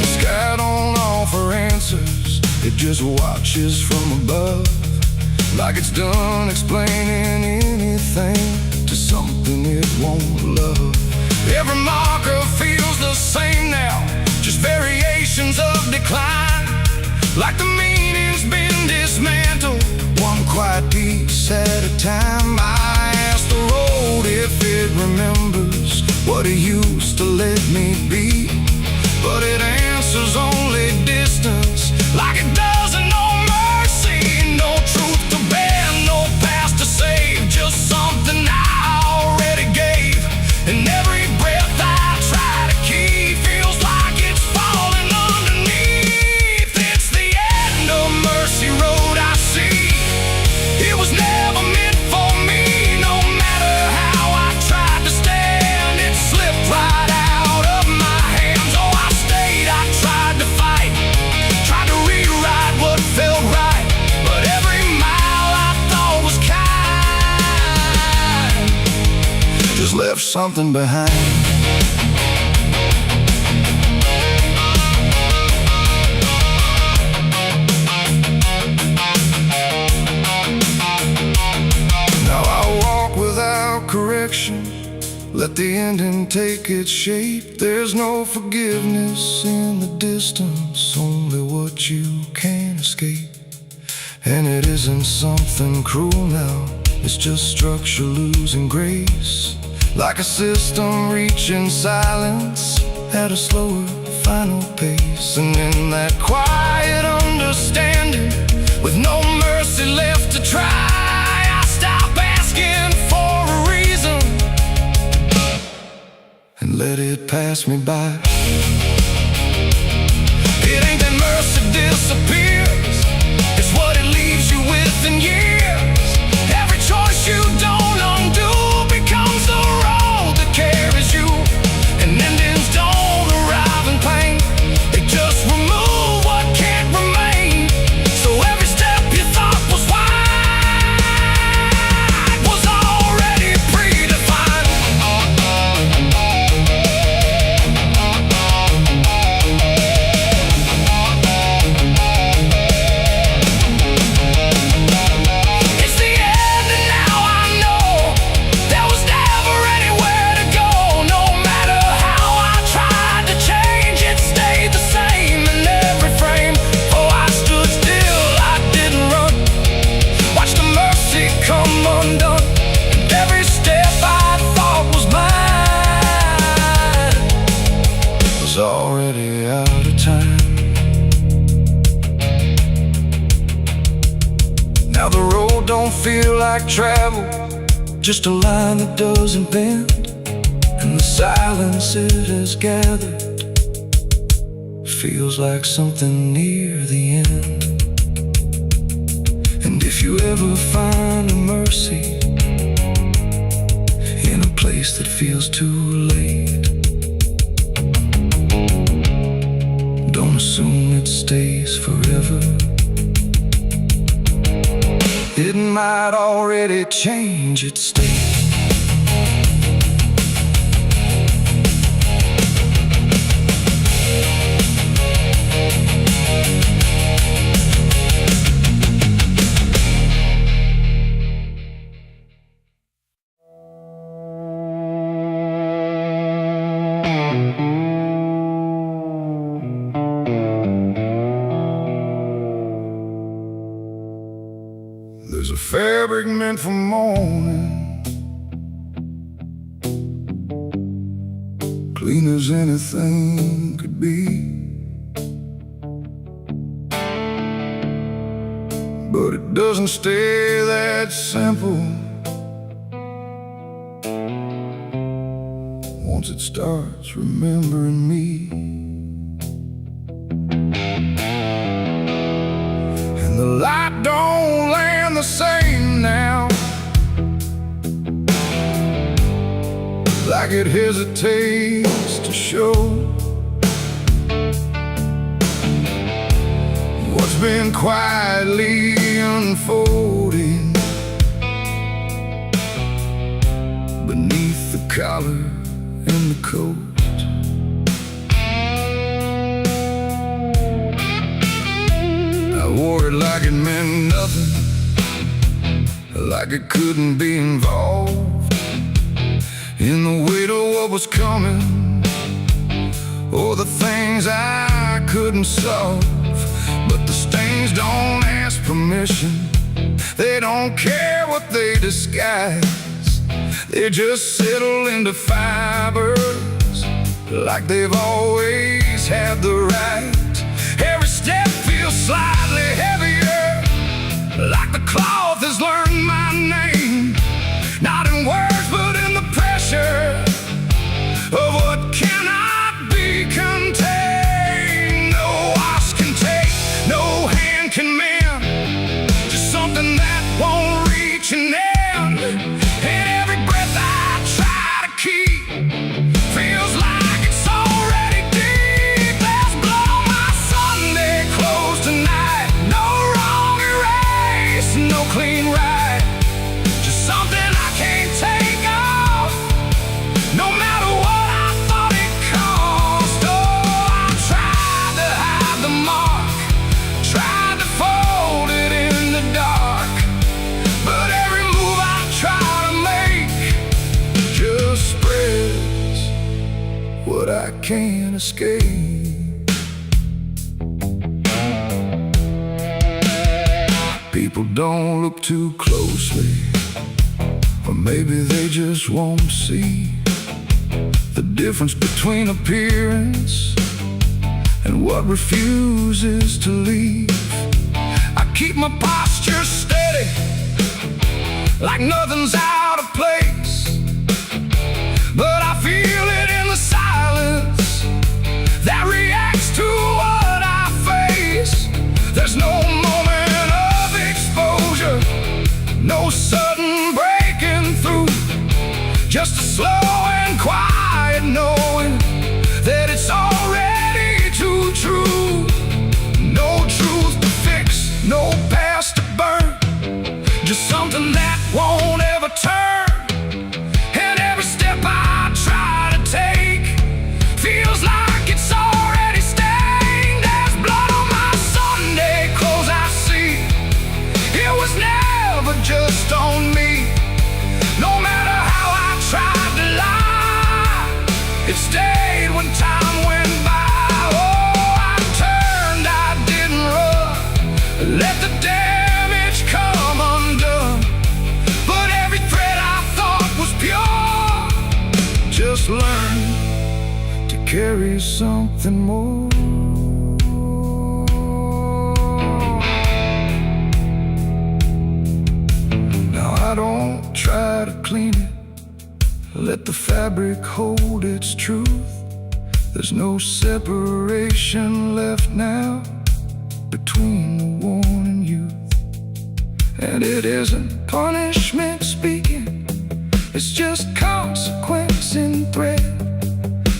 The sky don't offer answers, it just watches from above, like it's done explaining anything to something it won't love. Every marker feels the same now, just variations of decline, like the meaning's been dismantled, one quiet piece at a time. I ask the road if it remembers what it used to let me be, but it answers only distance, like it doesn't know mercy, no truth to bear, no past to save, just something I already gave. And every breath I try to keep feels like it's falling underneath. It's the end of Mercy Road, I see. It was never meant for me, no matter how I tried to stand. It slipped right out of my hands. Oh, I stayed, I tried to fight, tried to rewrite what felt right, but every mile I thought was kind just left something behind. Now I walk without correction, let the ending take its shape. There's no forgiveness in the distance, only what you can't escape. And it isn't something cruel now, it's just structure losing grace, like a system reaching silence at a slower final pace. And in that quiet understanding, with no mercy left to try, I stop pass me by. It ain't that mercy disappears, it's what it leaves you with in years. Every choice you don't undo becomes the road that carries you. And endings don't arrive in pain, they just remove what can't remain. So every step you thought was wide was already predefined. It's the end and now I know there was never anywhere to go. No matter how I tried to change, it stayed the same in every frame. Oh, I stood still, I didn't run, watched the mercy come undone. And every step I thought was mine was already out of time. Now the road don't feel like travel, just a line that doesn't bend. And the silence it has gathered feels like something near the end. And if you ever find a mercy in a place that feels too late, don't assume it stays forever. It might already change its state. There's a fabric meant for mourning, clean as anything could be. But it doesn't stay that simple once it starts remembering me. And the light don't land the same now, like it hesitates to show what's been quietly unfolding beneath the collar and the coat. I wore it like it meant nothing, like it couldn't be involved in the weight of what was coming, or the things I couldn't solve. But the stains don't ask permission, they don't care what they disguise. They just settle into fibers like they've always had the right. Every step feels slightly heavier, like the cloth has learned my name. Not in words, but in the pressure of what cannot be contained. No wash can take, no hand can mend, just something that won't reach an end. And every breath I try to keep feels like it's already deep. There's blood on my Sunday clothes tonight, no wrong erase, no clean right, just something I can't take off, no matter what I thought it cost. Oh, I tried to hide the mark, tried to fold it in the dark, but every move I try to make just spreads what I can't escape. People don't look too closely, or maybe they just won't see the difference between appearance and what refuses to leave. I keep my posture steady, like nothing's out of place, but I feel it in the silence button breaking through. Just a slow and quiet knowing that it's already too true. No truth to fix, no past to burn, just something that won't ever turn. And every step I try to take feels like it's already stained. There's blood on my Sunday clothes, I see. It was never just on me. No matter how I tried to lie, it stayed when time went by. Oh, I turned, I didn't run, let the damage come undone. But every thread I thought was pure just learned to carry something more. Now I don't try to clean it, let the fabric hold its truth. There's no separation left now between the worn and youth. And it isn't punishment speaking, it's just consequence in thread.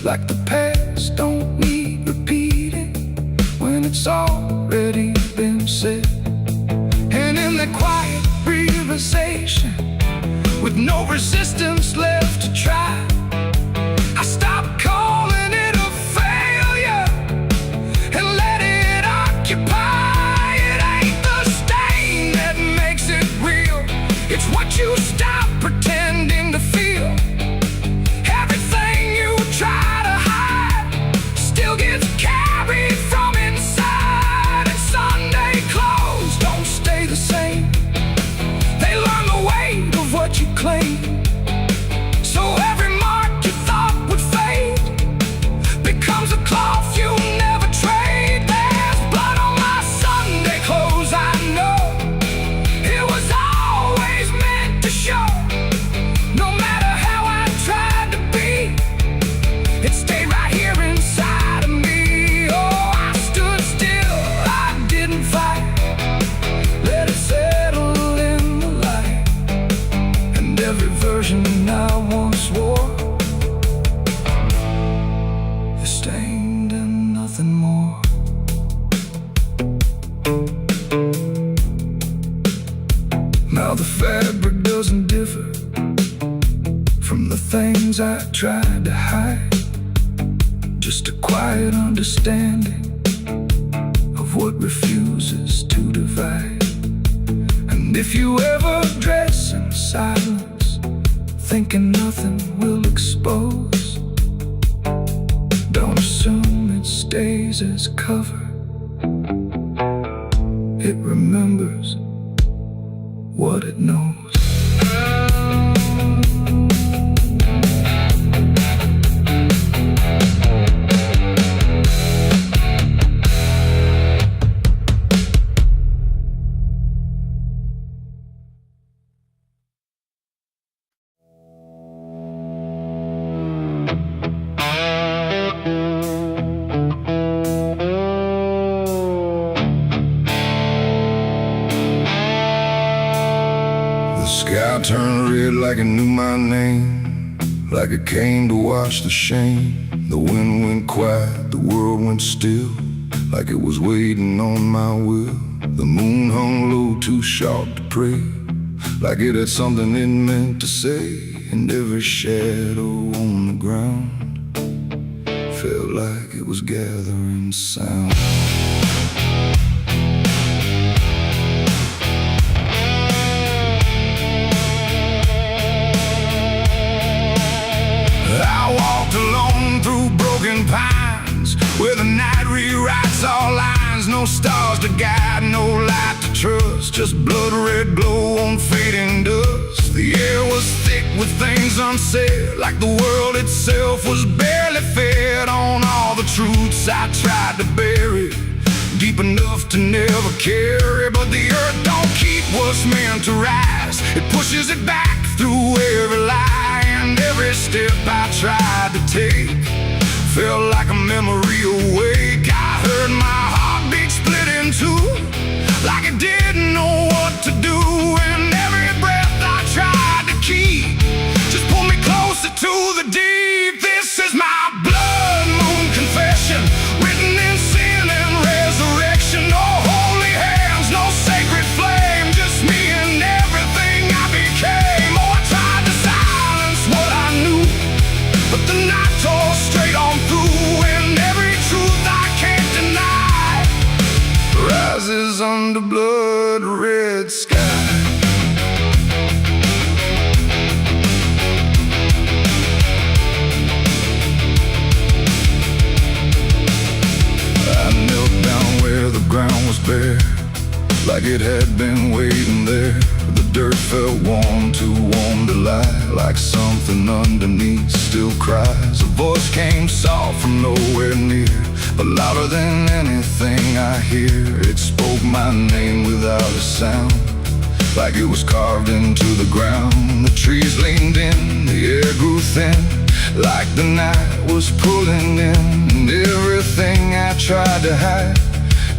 Like the past don't need repeating when it's already been said. And in that quiet realization, with no resistance left to try, I stopped calling it a failure and let it occupy. It ain't the stain that makes it real, it's what you stop pretending to feel. Everything you try to hide still gets carried from inside. And Sunday clothes don't stay the same, they learn the weight of what you claim. So every mark you thought would fade becomes a cloth you never trade. There's blood on my Sunday clothes, I know. It was always meant to show. No matter how I tried to be, it stayed right here inside of me. Oh, I stood still, I didn't fight, let it settle in the light. And every version I once wore is stained and nothing more. Now the fabric doesn't differ from the things I tried to hide, just a quiet understanding of what refuses to divide. And if you ever dress in silence, thinking nothing will expose, don't assume it stays as cover. It remembers what it knows. The sky turned red like it knew my name, like it came to wash the shame. The wind went quiet, the world went still, like it was waiting on my will. The moon hung low, too sharp to pray, like it had something it meant to say. And every shadow on the ground felt like it was gathering sound. I walked alone through broken pines, where the night rewrites all lines. No stars to guide, no light to trust, just blood red glow on fading dust. The air was thick with things unsaid, like the world itself was barely fed on all the truths I tried to bury, deep enough to never carry. But the earth don't keep what's meant to rise, it pushes it back through every lie. And every step I tried to take felt like a memory awake. I heard my heartbeat split in two, like it didn't know what to do. And every breath I like it had been waiting there. The dirt felt warm, too warm to lie, like something underneath still cries. A voice came soft from nowhere near, but louder than anything I hear. It spoke my name without a sound, like it was carved into the ground. The trees leaned in, the air grew thin, like the night was pulling in. And everything I tried to hide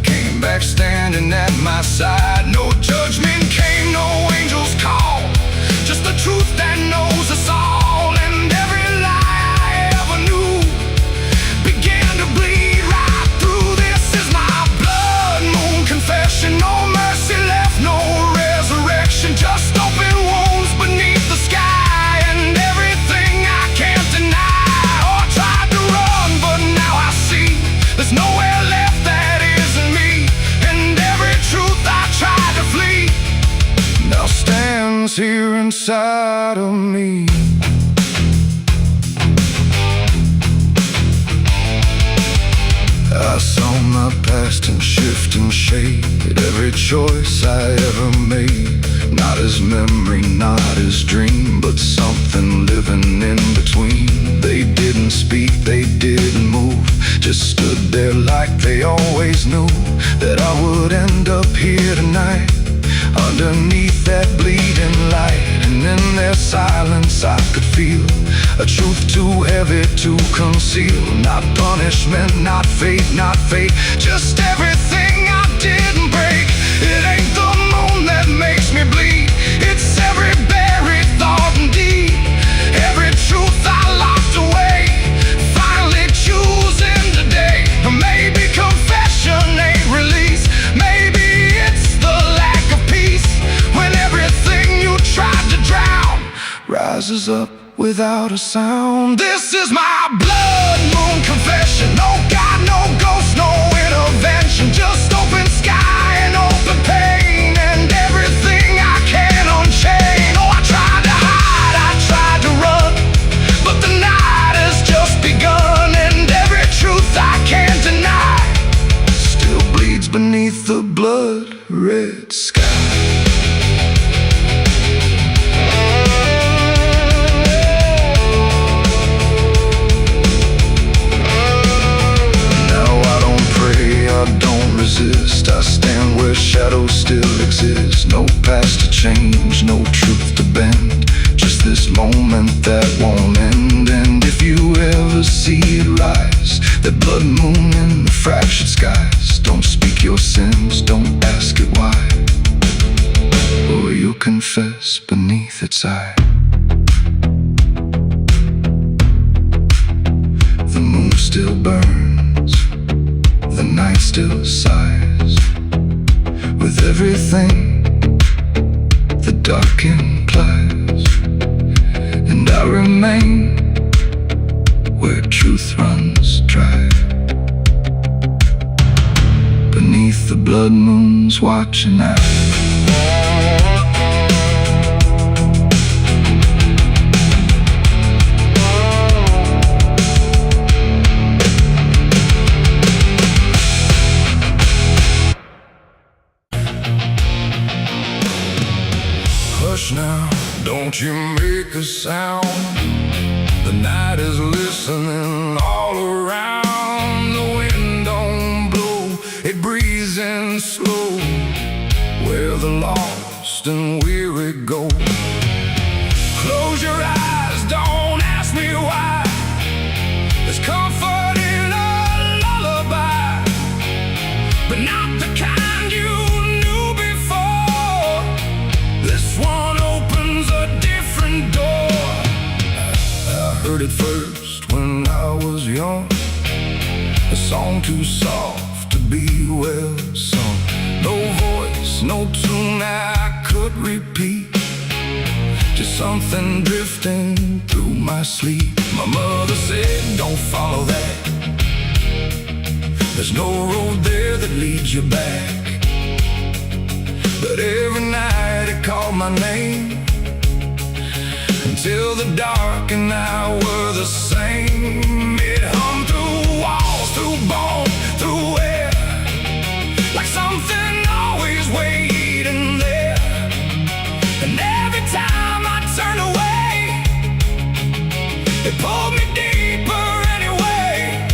came back standing at my side. No judgment came, no angel's call, just the truth that knows us all. And every lie I ever knew began to bleed right through. This is my blood moon confession. No mercy left, no resurrection, just open wounds beneath the sky. And everything I can't deny, or tried to run, but now I see there's nowhere left that isn't me. And every truth I tried to flee now stands here inside of me. I saw my past in shift and shade, every choice I ever made. Not as memory, not as dream, but something living in between. They didn't speak, they didn't move, just stood there like they always knew that I would end up here tonight, underneath that bleeding light. And in their silence I could feel a truth too heavy to conceal. Not punishment, not fate, not fate, just everything I didn't break. It ain't the moon that makes me bleed, it's every buried thought and deed, every truth I locked away, finally choosing today. Maybe confession ain't release, maybe it's the lack of peace, when everything you tried to drown rises up without a sound. This is my blood moon confession. No God, no ghost, no intervention, just open sky and open pain, and everything I can unchain. Oh, I tried to hide, I tried to run, but the night has just begun. And every truth I can't deny still bleeds beneath the blood-red sky. I stand where shadows still exist, no past to change, no truth to bend, just this moment that won't end. And if you ever see it rise, that blood moon in the fractured skies, don't speak your sins, don't ask it why, or you'll confess beneath its eye. The moon still burns, the night still sighs, with everything the dark implies. And I remain where truth runs dry, beneath the blood moon's watching eye. Now, don't you make a sound, the night is listening all around. The wind don't blow, it breathes in slow, where the lost and weary go. Close your eyes, don't ask me why, there's comfort in a lullaby, but not the kind you knew before. This one opens a different door. I heard it first when I was young, a song too soft to be well sung. No voice, no tune I could repeat, just something drifting through my sleep. My mother said, don't follow that, there's no road there that leads you back. But every night it called my name, until the dark and I were the same. It hummed through walls, through bone, through air, like something always waiting It pulled me deeper anyway.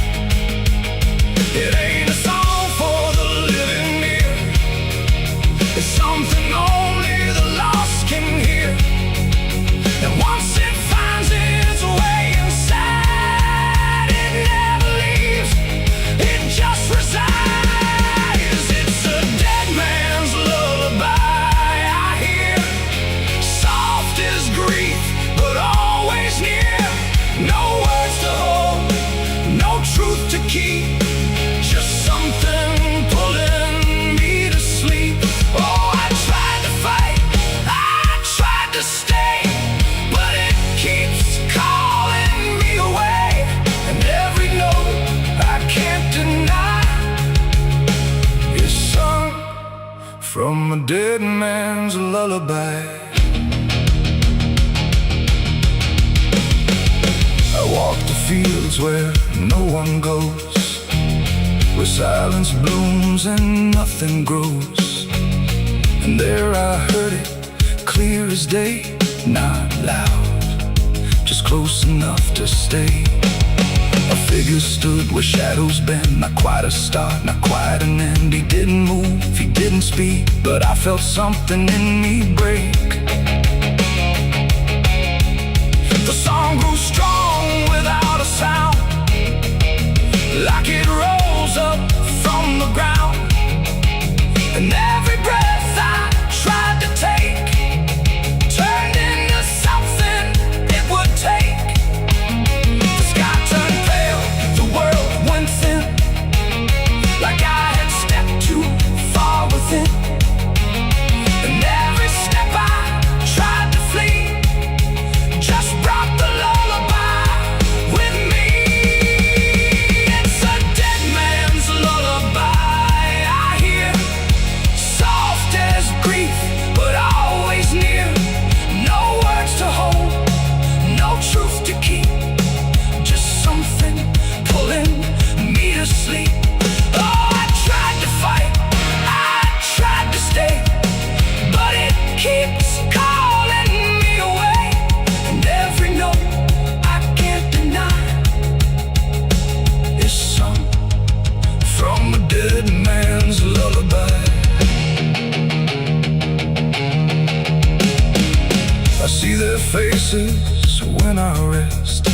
It ain't a song for the living ear. It's something only the lost can hear. And once it finds its way inside, it never leaves, it just resides. It's a dead man's lullaby I hear, soft as grief, but always near. No words to hold, no truth to keep, just something pulling me to sleep. Oh, I tried to fight, I tried to stay, but it keeps calling me away. And every note I can't deny is sung from a dead man's lullaby. I walk the fields where no one goes, where silence blooms and nothing grows. And there I heard it, clear as day, not loud, just close enough to stay. A figure stood where shadows bend, not quite a start, not quite an end. He didn't move, he didn't speak, but I felt something in me break. The song grew strong without a sound, like it rose up from the ground. And every breath I tried to take turned into something it would take. The sky turned pale, the world went thin, like I had stepped too far within. And every step I tried to flee just brought the lullaby with me. It's a dead man's lullaby I hear, soft as grief, but always near. No words to hold, no truth to keep, just something pulling me to sleep. Oh, I tried to fight, I tried to stay, but it keeps calling me away. And every note I can't deny is sung from a dead man's lullaby. I see their faces when I rest,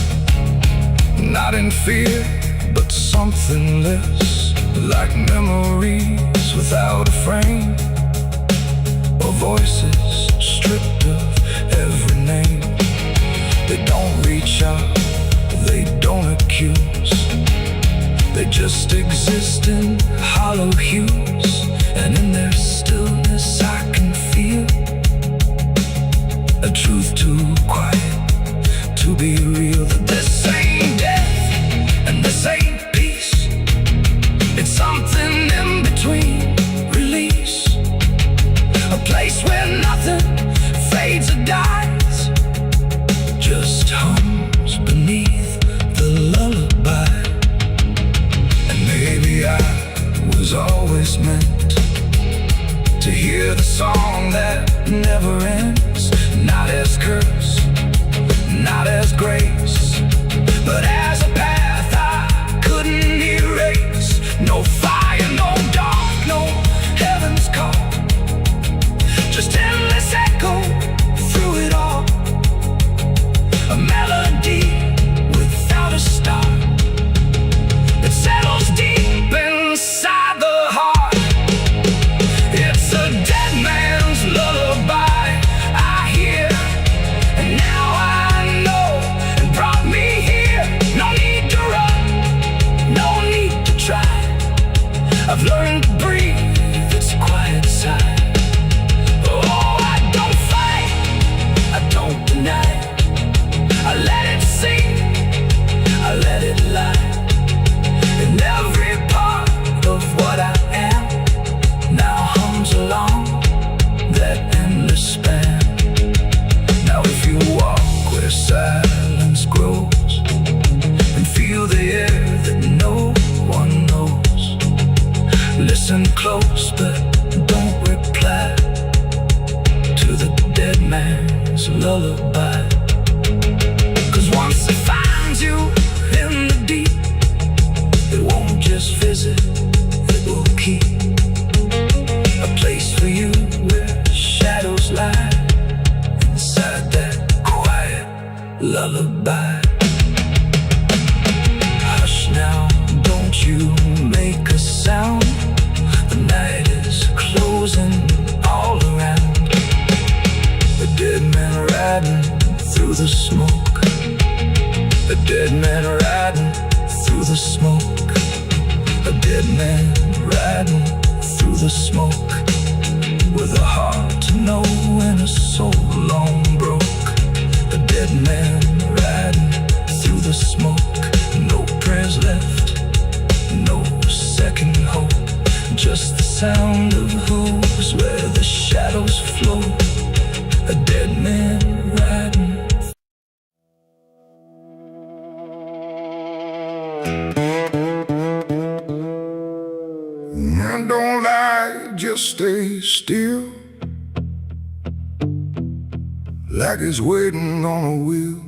not in fear, but something less, like memories without a frame, or voices stripped of every name. They don't reach out, they don't accuse, they just exist in hollow hues. And in their stillness I can feel a truth too quiet to be real. That this ain't death and this ain't peace, it's something in between. Release, a place where nothing fades or dies, just hums beneath the lullaby. And maybe I was always meant to hear the song that never ends, not as curse, not as grace, but as a path I couldn't erase. No fire, no dark, no heaven's call, just endless echo through it all. A melody without a start that settles deep inside the heart. It's a dead man's lullaby I hear, and now I know it brought me here. No need to run, no need to try, I've learned to breathe its quiet side. Oh, I don't fight, I don't deny, I let it sing, I let it lie. And every part of what I am now hums along that endless span. Now if you walk where silence grows and feel the air that no one knows, listen close but don't reply to the dead man's lullaby. 'Cause once if I finds you in the deep. It won't just visit, it will keep a place for you where shadows lie inside that quiet lullaby. Hush now, don't you make a sound. The night is closing all around. A dead man riding through the smoke. A dead man riding through the smoke. A dead man riding through the smoke. With a heart to know and a soul long broke. A dead man riding through the smoke. No prayers left, no second hope. Just the sound of hooves where the shadows flow. A dead man riding. And don't lie, just stay still, like it's waiting on a wheel.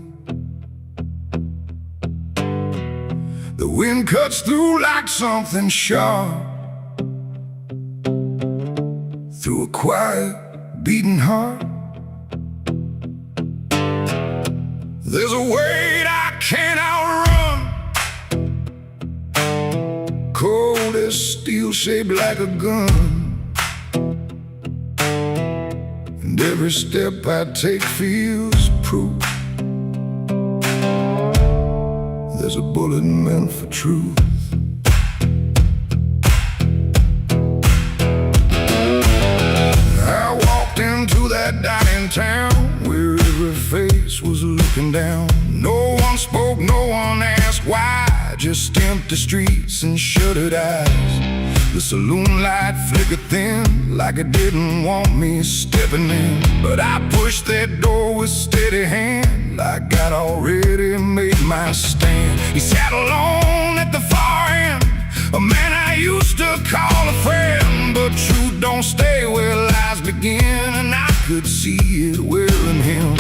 The wind cuts through like something sharp, through a quiet beating heart. There's a weight I can't outrun, cold as steel, shaped like a gun. And every step I take feels proof. There's a bullet meant for truth. I walked into that dining town where every face was looking down. No one spoke, no one asked why. Just empty streets and shuttered eyes. The saloon light flickered thin, like it didn't want me stepping in. But I pushed that door with steady hand, like I'd already made my stand. He sat alone at the far end, a man I used to call a friend. But truth don't stay where lies begin, and I could see it wearing him.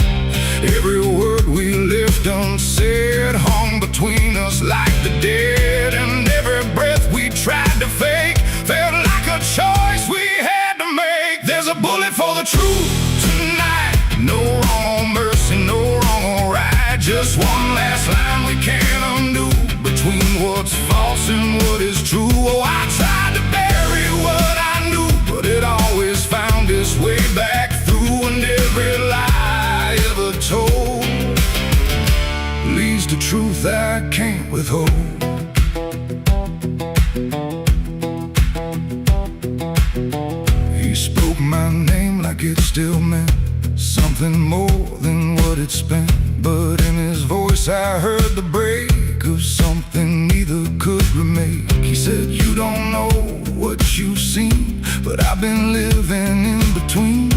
Every word we left unsaid hung between us like the dead. And every breath we tried to fake felt like a choice we had to make. There's a bullet for the truth tonight. No wrong or mercy, no wrong or right. Just one last line we can't undo, between what's false and what is true. Oh, I tried to bury what I knew, but it always found its way back through. And every lie ever told leads to truth I can't withhold. He spoke my name like it still meant something more than what it spent. But in his voice I heard the break of something neither could remake. He said, you don't know what you've seen, but I've been living in between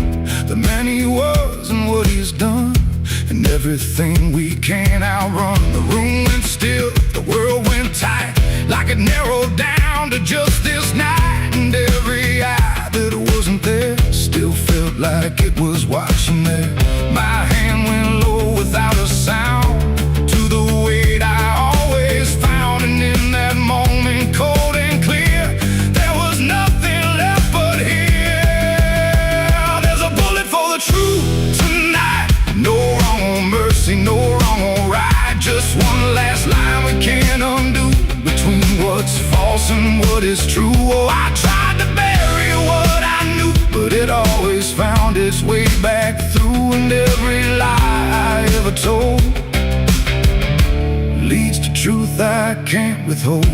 the man he was and what he's done, and everything we can't outrun. The room went still, the world went tight, like it narrowed down to just this night. And every eye that wasn't there still felt like it was watching there. My hand went low without a sound to the weight I always found. And in that moment, cold and clear, there was nothing left but here. There's a bullet for the truth tonight. No wrong or mercy, no wrong or right. Just one last line we can't undo, between what's false and what is true. Oh, I tried to bury what I knew, but it always found its way back through. And every lie I ever told leads to truth I can't withhold.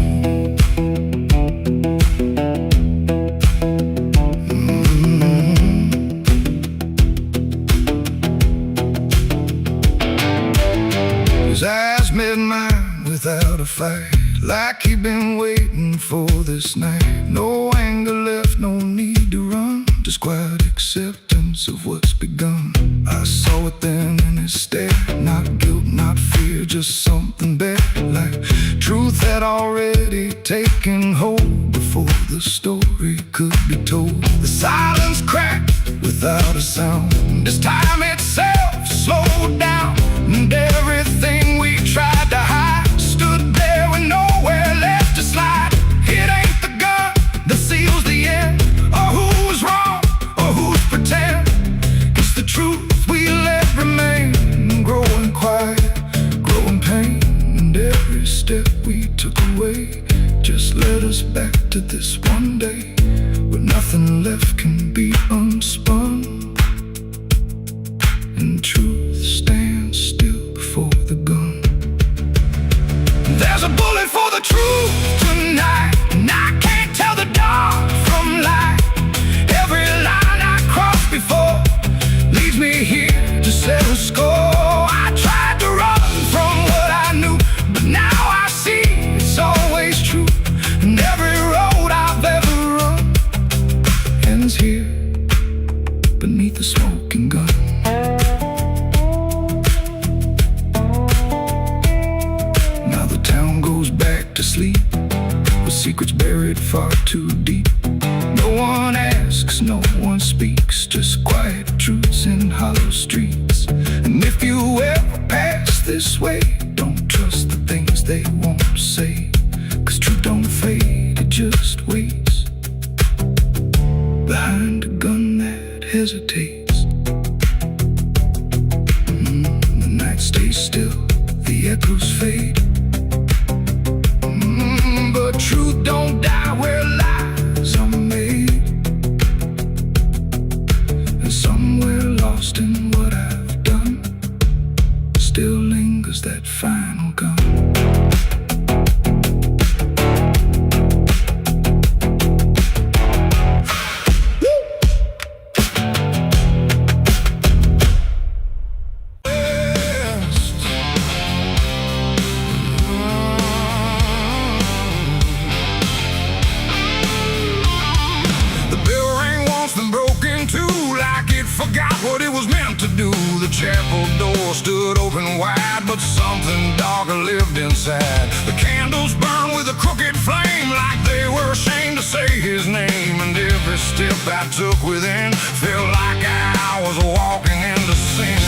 His eyes met mine without a fight, like he'd been waiting for this night. No anger left, no need to run, just quiet acceptance of what's begun. I saw it then in his stare, not guilt, not fear, just something better, like truth had already taken hold before the story could be told. The silence cracked without a sound, this time itself slowed down, and everything we tried to hide secrets buried far too deep. No one asks, no one speaks, just quiet truths in hollow streets. And if you ever pass this way, don't trust the things they won't say, 'cause truth don't fade, it just waits behind a gun that hesitates. The night stays still, the echoes fade. But truth don't die where lies are made. And somewhere lost in what I've done still lingers that final gun. Forgot what it was meant to do. The chapel door stood open wide, but something darker lived inside. The candles burned with a crooked flame, like they were ashamed to say his name. And every step I took within felt like I was walking into sin.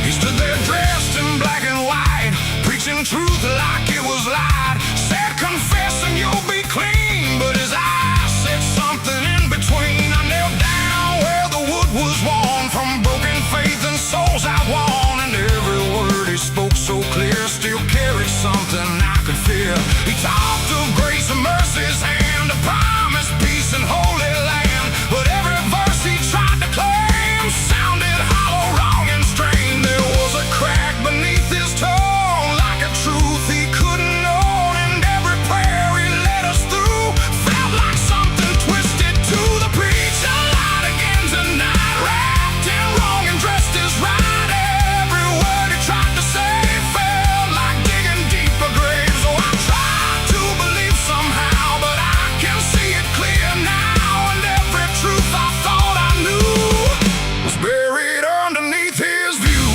He stood there dressed in black and white, preaching truth like it was lied. Said, confess and you'll be clean, but his eyes said something in between. I knelt down where the wood was worn from broken faith and souls I won. And every word he spoke so clear still carried something I could feel. He talked of grace and mercy's hand, a promise, peace and holy land. But every verse he tried to claim sounded hollow, wrong and strained. There was a crack beneath his tone, like a truth he couldn't own. And every prayer he led us through felt like something twisted to the preacher. Light again tonight, wrapped in wrong and dressed as right. Every word he tried to say felt like digging deeper graves. Oh, I tried to believe somehow, but I can see it clear now. And every truth I thought I knew was buried underneath his view.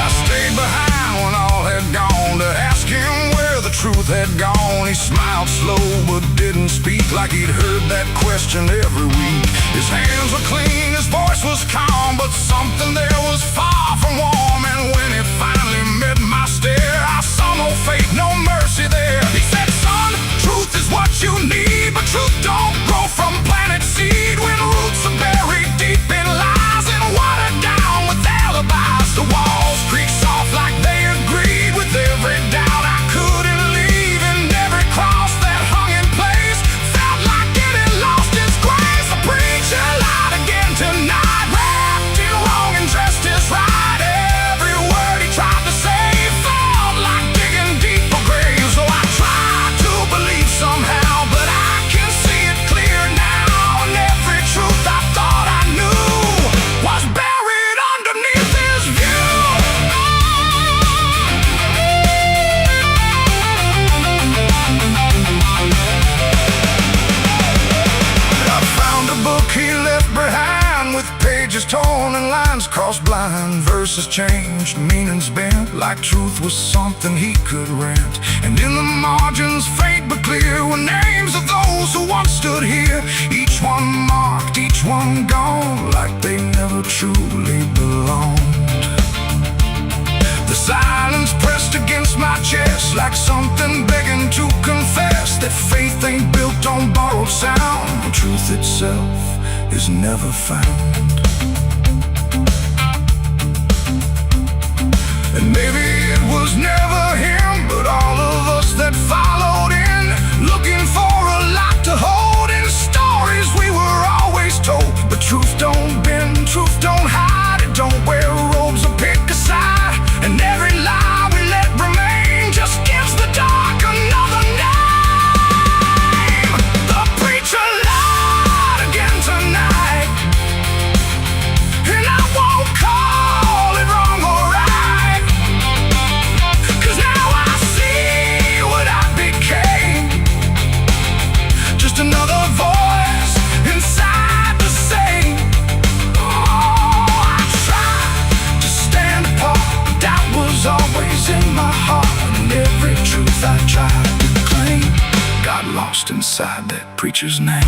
I stayed behind when all had gone to ask him where the truth had gone. He smiled slow but didn't speak, like he'd heard that question every week. His hands were clean, his voice was calm, but something there was far from warm. And when he finally met my stare, I saw no faith, no mercy there. He said, son, truth is what you need, but truth don't grow from planted seed. When roots are buried deep in lies and watered down with alibis, the walls creak soft like they agreed with every doubt I couldn't leave. And every cross that hung in place felt like it had lost its grace. The preacher lied again tonight, wrapped in wrong and dressed as right. Every word he tried to say felt like digging deeper graves. So I tried to believe somehow, but I can see it clear now. And every truth I thought I knew was buried underneath his view. I found a book he left behind, with pages torn and lines crossed blind. Verses changed, meanings bent, like truth was something he could rent. And in the margins, faint but clear, were names of those who once stood here. Each one marked, each one gone, like they never truly belonged. The silence pressed against my chest, like something begging to confess that faith ain't built on borrowed sound. The truth itself is never found. And maybe it was never him, but all of us that followed in, looking for a lot to hold in stories we were always told. But truth don't bend, truth don't hide, it don't wear robes or pick a side. And every lie we let remain just gives the dark another name. The preacher lied again tonight, and I won't call it wrong or right, 'cause now I etched inside that preacher's name.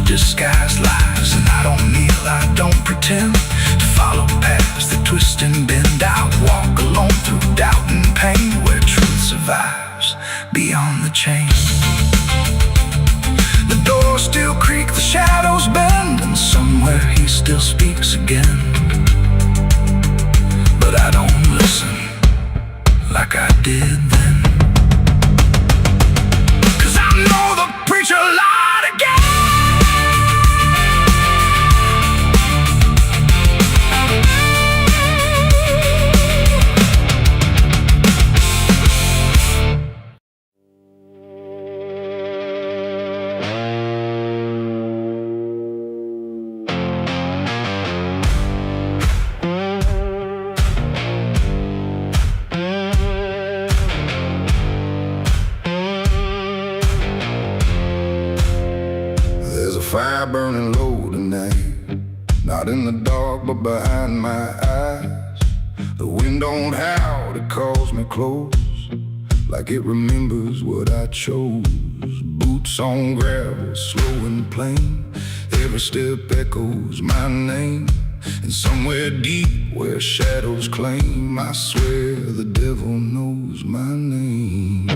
Disguised lies, and I don't kneel, I don't pretend to follow paths that twist and bend. I walk alone through doubt and pain, where truth survives beyond the chain. The doors still creak, the shadows bend, and somewhere he still speaks again. But I don't listen like I did then, 'cause I know the preacher lied again. Fire burning low tonight, not in the dark but behind my eyes. The wind don't howl, it calls me close, like it remembers what I chose. Boots on gravel, slow and plain, every step echoes my name. And somewhere deep where shadows claim, I swear the devil knows my name.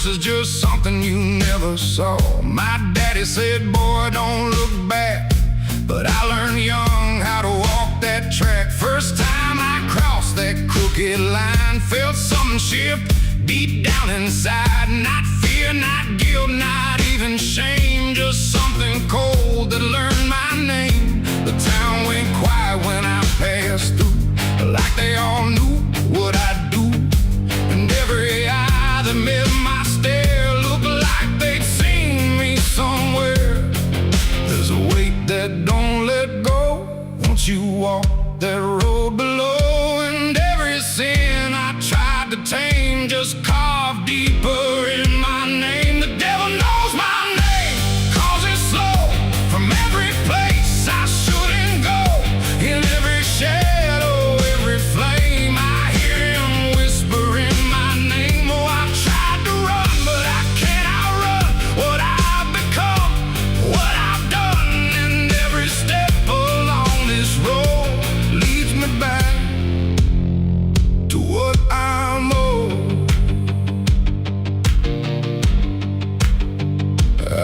Is just something you never saw. My daddy said, boy, don't look back, but I learned young how to walk that track. First time I crossed that crooked line, felt something shift deep down inside. Not fear, not guilt, not even shame, just something cold that learned my name. The town went quiet when I passed through, like they all knew what I'd do. And every eye that met my stare looked like they'd seen me somewhere. There's a weight that don't let go once you walk that road below. And every sin I tried to tame just carved deeper in my name. The devil knows my name, 'cause it's slow from every place I shouldn't go. In every shadow, every flame, I hear him whispering my name. Oh, I've tried to run, but I can't outrun what I've become, what I've done. And every step along this road leads me back to what I'm owed.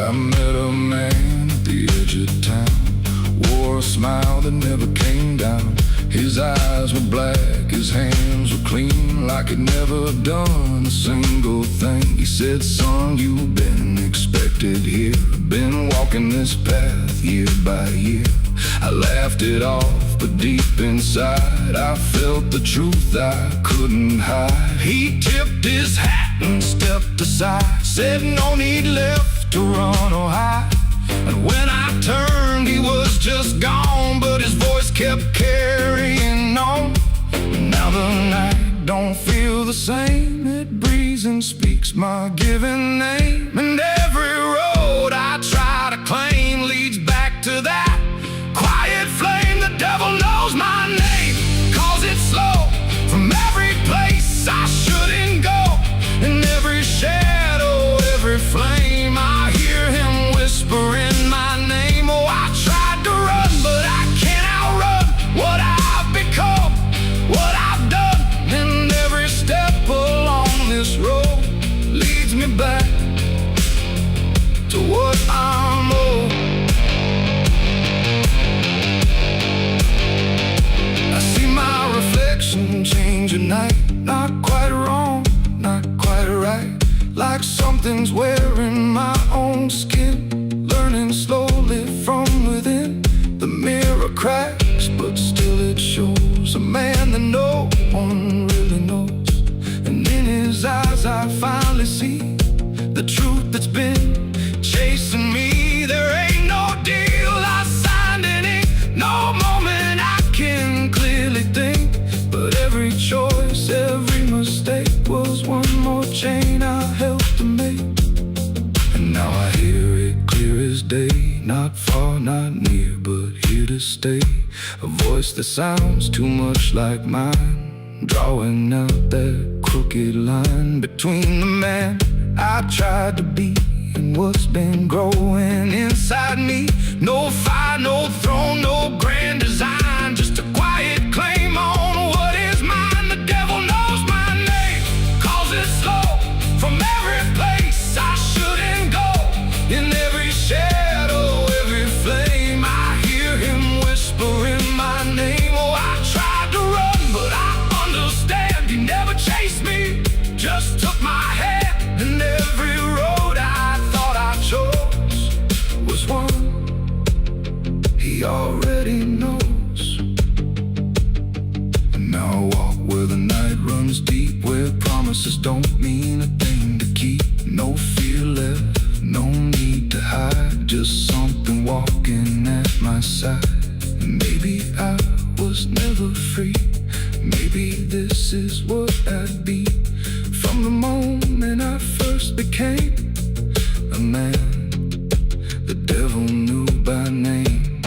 I met a man at the edge of town, wore a smile that never came down. His eyes were black, his hands were clean, like he'd never done a single thing. He said, son, you've been expected here, been walking this path year by year. I laughed it off, but deep inside I felt the truth I couldn't hide. He tipped his hat and stepped aside, said no need left to run or hide. And when I turned, he was just gone, but his voice kept carrying on. Now the night don't feel the same, it breathes and speaks my given name. And every road I try to claim leads back to that quiet flame. The devil knows my name, 'cause it's slow from every place I shouldn't go. In every shadow, every flame, I hear him whispering my name. Oh, I tried to run, but I can't outrun what I've become, what I've done. And every step along this road leads me back to what I'm owed. I see my reflection change at night, not quite wrong, not quite right, like something's wearing my own skin, learning slowly from within. The mirror cracks, but still it shows a man that no one really knows. that sounds too much like mine, drawing out that crooked line between the man I tried to be and what's been growing inside me. No fire, no throne, no grand design, just a quiet claim on what is mine. The devil knows my name, calls it slow from every place I shouldn't go. In every shadow, every flame, I hear him whispering my name. Oh, I tried to run, but I understand he never chased me, just took my hand. And every road I thought I chose was one he already knows. And now I walk where the night runs deep, where promises don't mean a thing to keep. No fear left, no need to hide, just something walking at my side. Maybe I was never free, maybe this is what I'd be. From the moment I first became a man, the devil knew by name.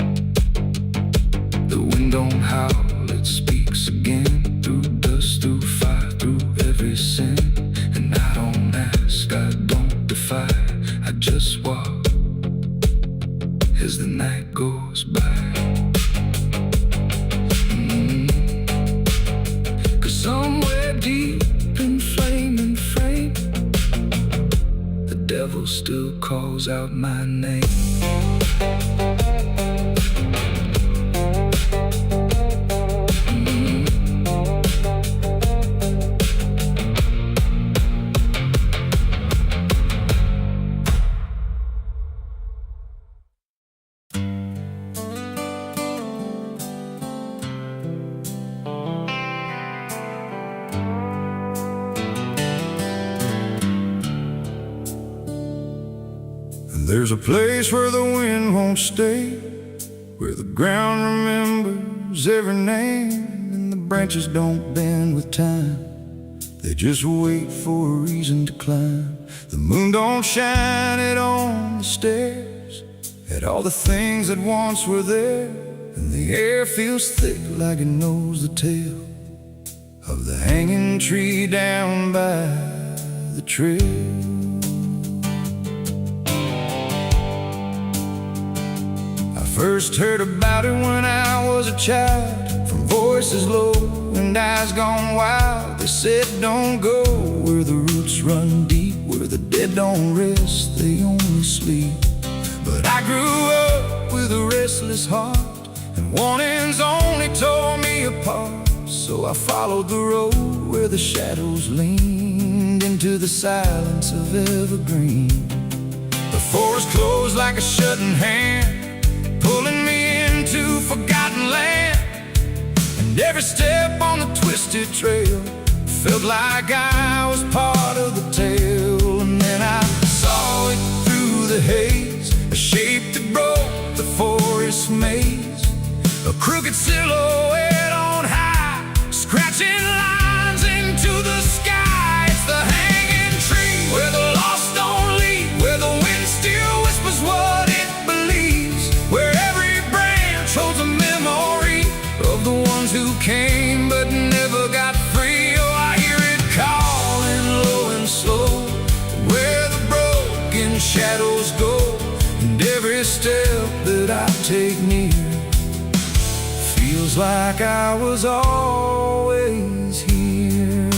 The wind don't howl, it speaks again, through dust, through fire, through every sin. And I don't ask, I don't defy, I just walk as the night goes by. Cause somewhere deep in flame and frame, the devil still calls out my name. There's a place where the wind won't stay, where the ground remembers every name, and the branches don't bend with time, they just wait for a reason to climb. The moon don't shine it on the stairs, at all the things that once were there, and the air feels thick like it knows the tale of the hanging tree down by the trail. First heard about it when I was a child, from voices low and eyes gone wild. They said don't go where the roots run deep, where the dead don't rest, they only sleep. But I grew up with a restless heart, and warnings only tore me apart. So I followed the road where the shadows leaned into the silence of evergreen. The forest closed like a shutting hand, pulling me into forgotten land. And every step on the twisted trail felt like I was part of the tale. And then I saw it through the haze, a shape that broke the forest maze, a crooked silhouette on high, scratching lines into the sky. It's the hanging tree where the lost don't leave, where the wind still whispers what it believes, where every branch holds a memory of the ones who came but never got free. Oh, I hear it calling low and slow, where the broken shadows go, and every step that I take near feels like I was always here.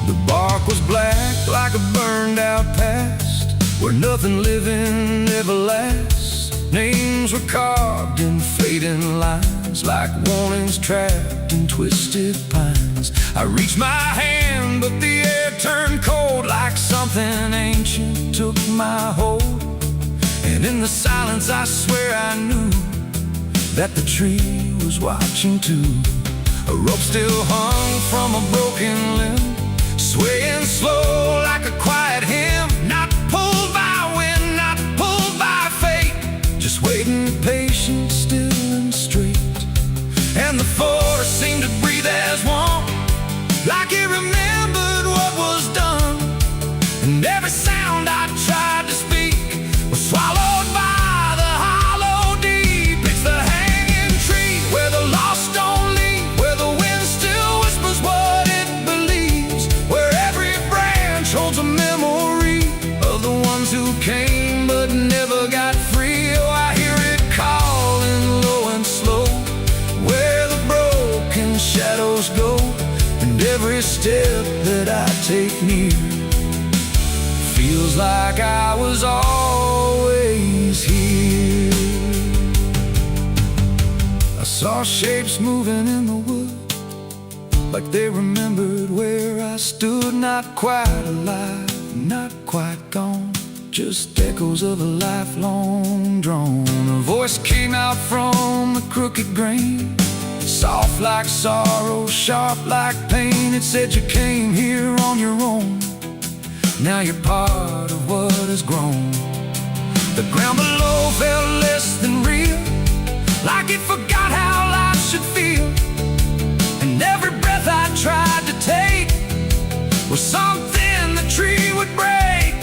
The bark was black like a burned out past, where nothing living ever lasts. Names were carved in fading lines, like warnings trapped in twisted pines. I reached my hand, but the air turned cold, like something ancient took my hold. And in the silence I swear I knew that the tree was watching too. A rope still hung from a broken limb, swaying slow like a quiet hymn, not pulled by wind, not pulled by fate, just waiting patient, still and straight. And the forest seemed to breathe as one, like it remembered what was done. And every sound I tried to speak was swallowed by the every step that I take near feels like I was always here. I saw shapes moving in the wood, like they remembered where I stood. Not quite alive, not quite gone, just echoes of a lifelong drone. A voice came out from the crooked grain, soft like sorrow, sharp like pain. It said you came here on your own, now you're part of what has grown. The ground below felt less than real, like it forgot how life should feel. And every breath I tried to take was something the tree would break.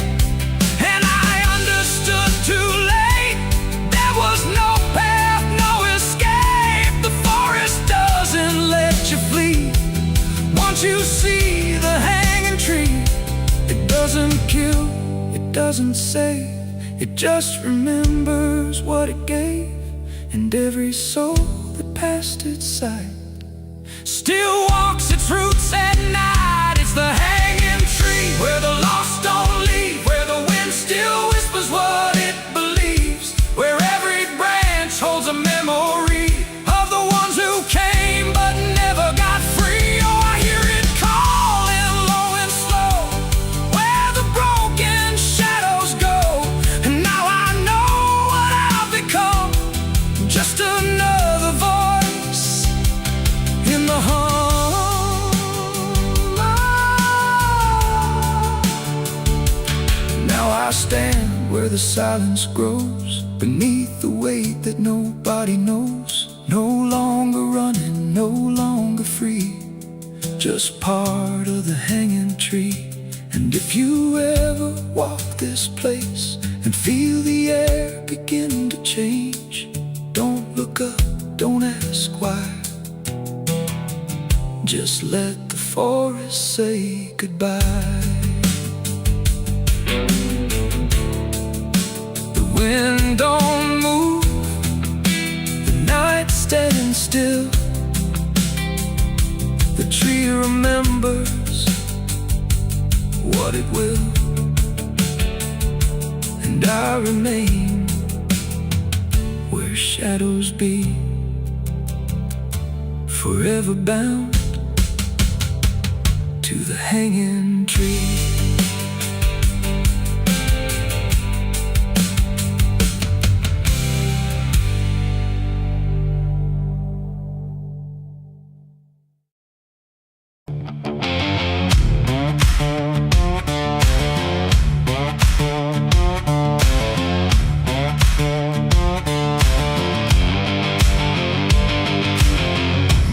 And I understood too late, there was no path, no escape. The forest doesn't let you flee. Once you see the hanging tree, it doesn't kill, it doesn't save, it just remembers what it gave. And every soul that passed its sight still walks its roots at night. It's the hanging tree, where the lost don't leave, where the wind still whispers what it believes, where every branch holds a memory of the ones who came but never got free. Oh, I hear it calling low and slow, where the broken shadows go. And now I know what I've become, just another voice in the hum. Now I stand where the silence grows, beneath the weight that nobody knows. No longer running, no longer free, just part of the hanging tree. And if you ever walk this place and feel the air begin to change, don't look up, don't ask why, just let the forest say goodbye. The wind don't move, the night standing still. The tree remembers what it will, and I remain where shadows be, forever bound to the hanging tree.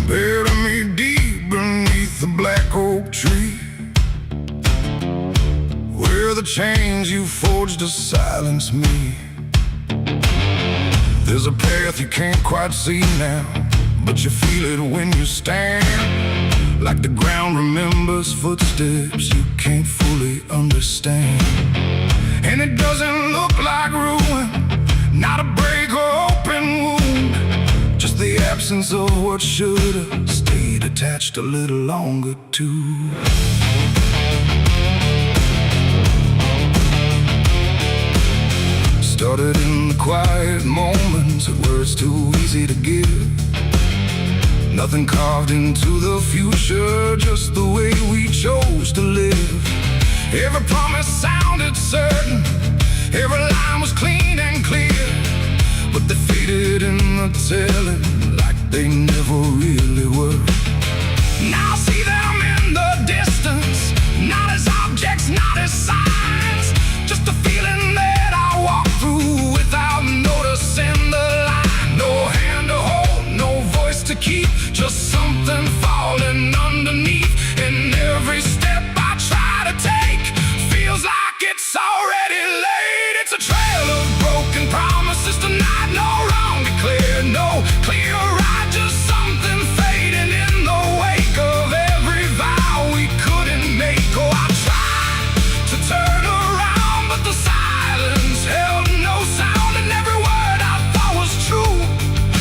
Bury me deep beneath the black oak tree, where the chains you forged to silence me. There's a path you can't quite see now, but you feel it when you stand, like the ground remembers footsteps you can't fully understand. And it doesn't look like ruin, not a break or open wound, just the absence of what should have stayed attached a little longer too. Started in the quiet moments where it's too easy to give. Nothing carved into the future, just the way we chose to live. Every promise sounded certain, every line was clean and clear, but they faded in the telling like they never really were. Now I see them in the distance, not as objects, not as signs, just a feeling that I walk through without noticing the line. No hand to hold, no voice to keep, just something falling underneath. And every step I try to take feels like it's already late. It's a trail of broken promises tonight, no wrong declared, no clear right, just something fading in the wake of every vow we couldn't make. Oh, I tried to turn around, but the silence held no sound, and every word I thought was true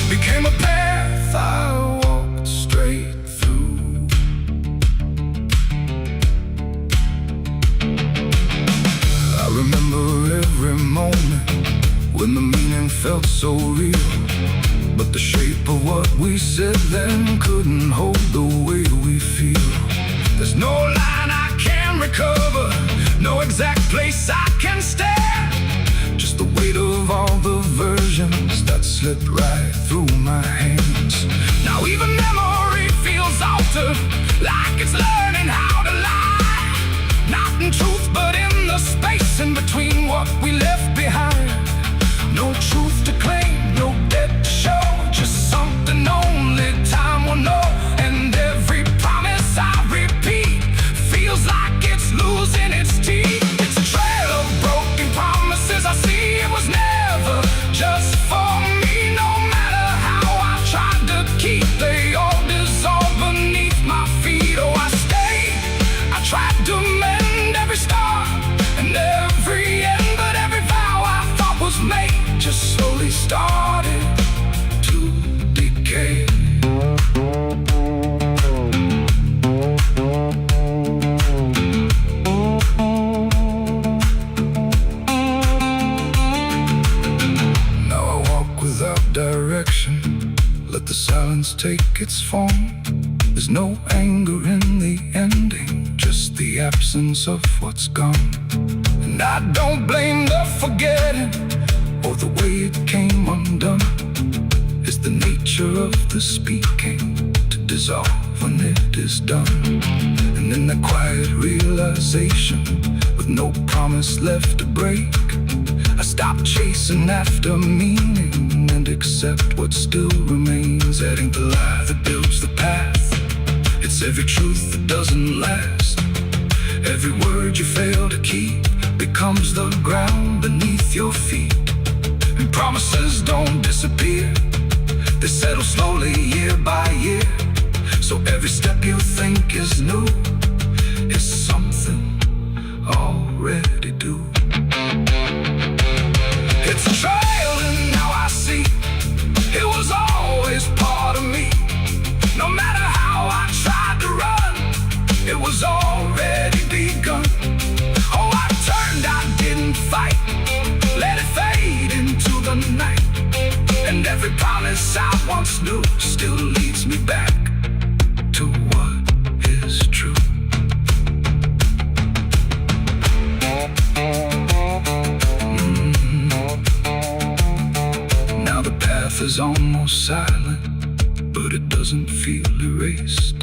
became a path I walked straight so real. But the shape of what we said then couldn't hold the way we feel. There's no line I can recover, no exact place I can stand. Just the weight of all the versions that slipped right through my hands. Now even memory feels altered, like it's learning how to lie. Not in truth, but in the space in between what we left behind. No truth to claim, no debt to show, just something only time will know. And every promise I repeat feels like it's losing its teeth. It's a trail of broken promises I see. It was never just for me. No matter how I tried to keep, they all dissolve beneath my feet. Oh, I stayed, I tried to mend every star and every end, but every vow I thought was made just slowly started to decay. Now I walk without direction, let the silence take its form. There's no anger in the ending, just the absence of what's gone. And I don't blame the forgetting or the way it came undone. It's the nature of the speaking to dissolve when it is done. And in the quiet realization, with no promise left to break, I stop chasing after meaning and accept what still remains. That ain't the lie that builds the path, it's every truth that doesn't last. Every word you fail to keep becomes the ground beneath your feet. And promises don't disappear, they settle slowly year by year. So every step you think is new is something already due. It's a trail and now I see it was always part of me. No matter how I tried to run, it was already begun. Oh, I turned, I didn't fight, let it fade into the night. And every promise I once knew still leads me back to what is true. Now the path is almost silent, but it doesn't feel erased.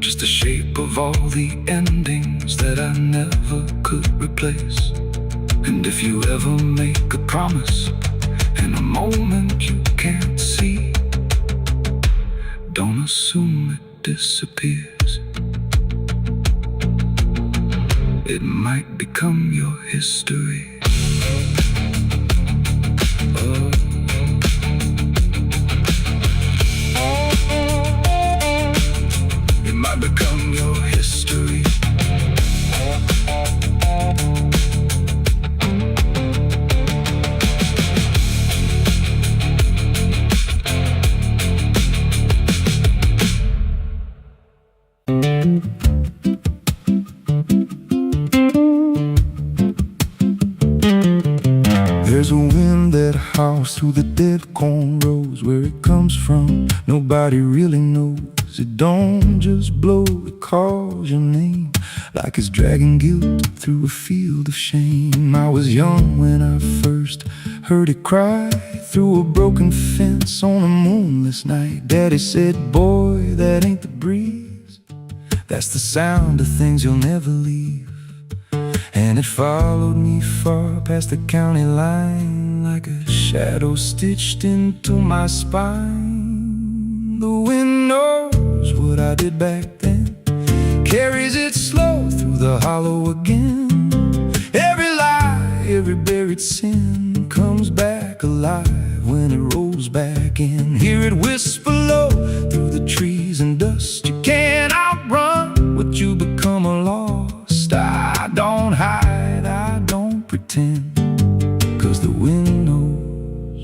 Just the shape of all the endings that I never could replace. And if you ever make a promise in a moment you can't see, don't assume it disappears. It might become your history. Oh. It might become your history. There's a wind that howls through the dead corn rows. Where it comes from, nobody really knows. It don't just blow, it calls your name, like it's dragging guilt through a field of shame. I was young when I first heard it cry through a broken fence on a moonless night. Daddy said, boy, that ain't the breeze, that's the sound of things you'll never leave. And it followed me far past the county line, like a shadow stitched into my spine. The wind knows what I did back then, carries it slow through the hollow again. Every lie, every buried sin comes back alive when it rolls back in. Hear it whisper low through the trees and dust. You can't outrun what you become lost. I don't hide, I don't pretend, 'cause the wind knows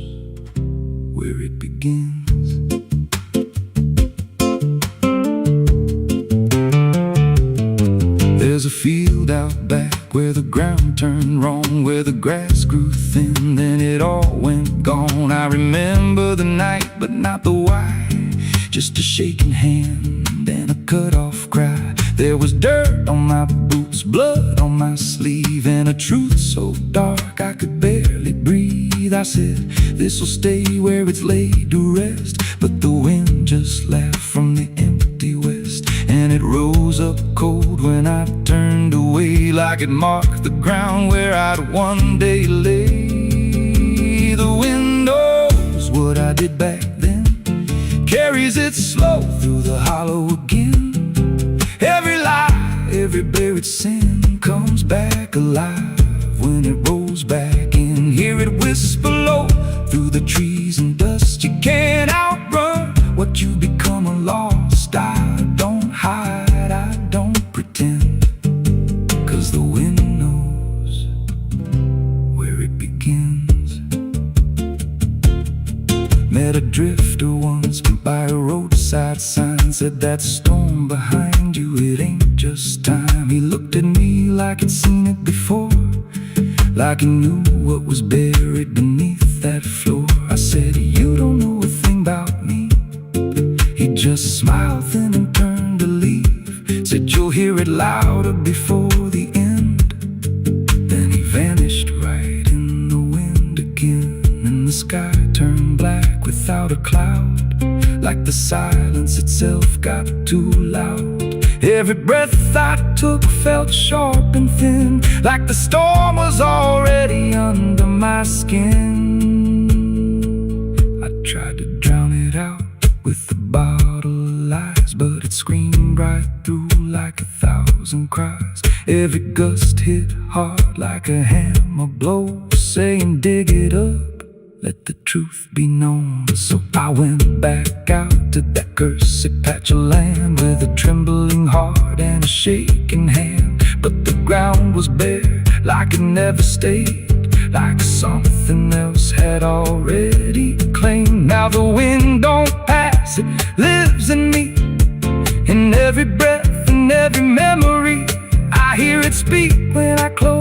where it begins. There's a field out back where the ground turned wrong, where the grass grew thin, then it all went gone. I remember the night, but not the why, just a shaking hand and a cut-off cry. There was dirt on my boots, blood on my sleeve, and a truth so dark I could barely breathe. I said, this'll stay where it's laid to rest, but the wind just laughed from the empty west, and it rose up cold when I turned away, like it marked the ground where I'd one day lay. The wind knows what I did back then, carries it slow through the hollow again. Every lie, every buried sin comes back alive when it rolls back in. Hear it whisper low through the trees and dust. You can't outrun what you become, a lost. I don't hide, I don't pretend, 'cause the wind knows where it begins. Met a drifter once by a roadside sign, said that storm behind you, it ain't just time. He looked at me like he'd seen it before, like he knew what was buried beneath that floor. I said, you don't know a thing about me. He just smiled thin and turned to leave, said you'll hear it louder before the end. Then he vanished right in the wind again, and the sky turned black without a cloud, like the silence itself got too loud. Every breath I took felt sharp and thin, like the storm was already under my skin. I tried to drown it out with a bottle of lies, but it screamed right through like 1,000 cries. Every gust hit hard like a hammer blow, saying dig it up, let the truth be known. So I went back out to that cursed patch of land with a trembling heart and a shaking hand. But the ground was bare, like it never stayed, like something else had already claimed. Now the wind don't pass, it lives in me, in every breath and every memory. I hear it speak when I close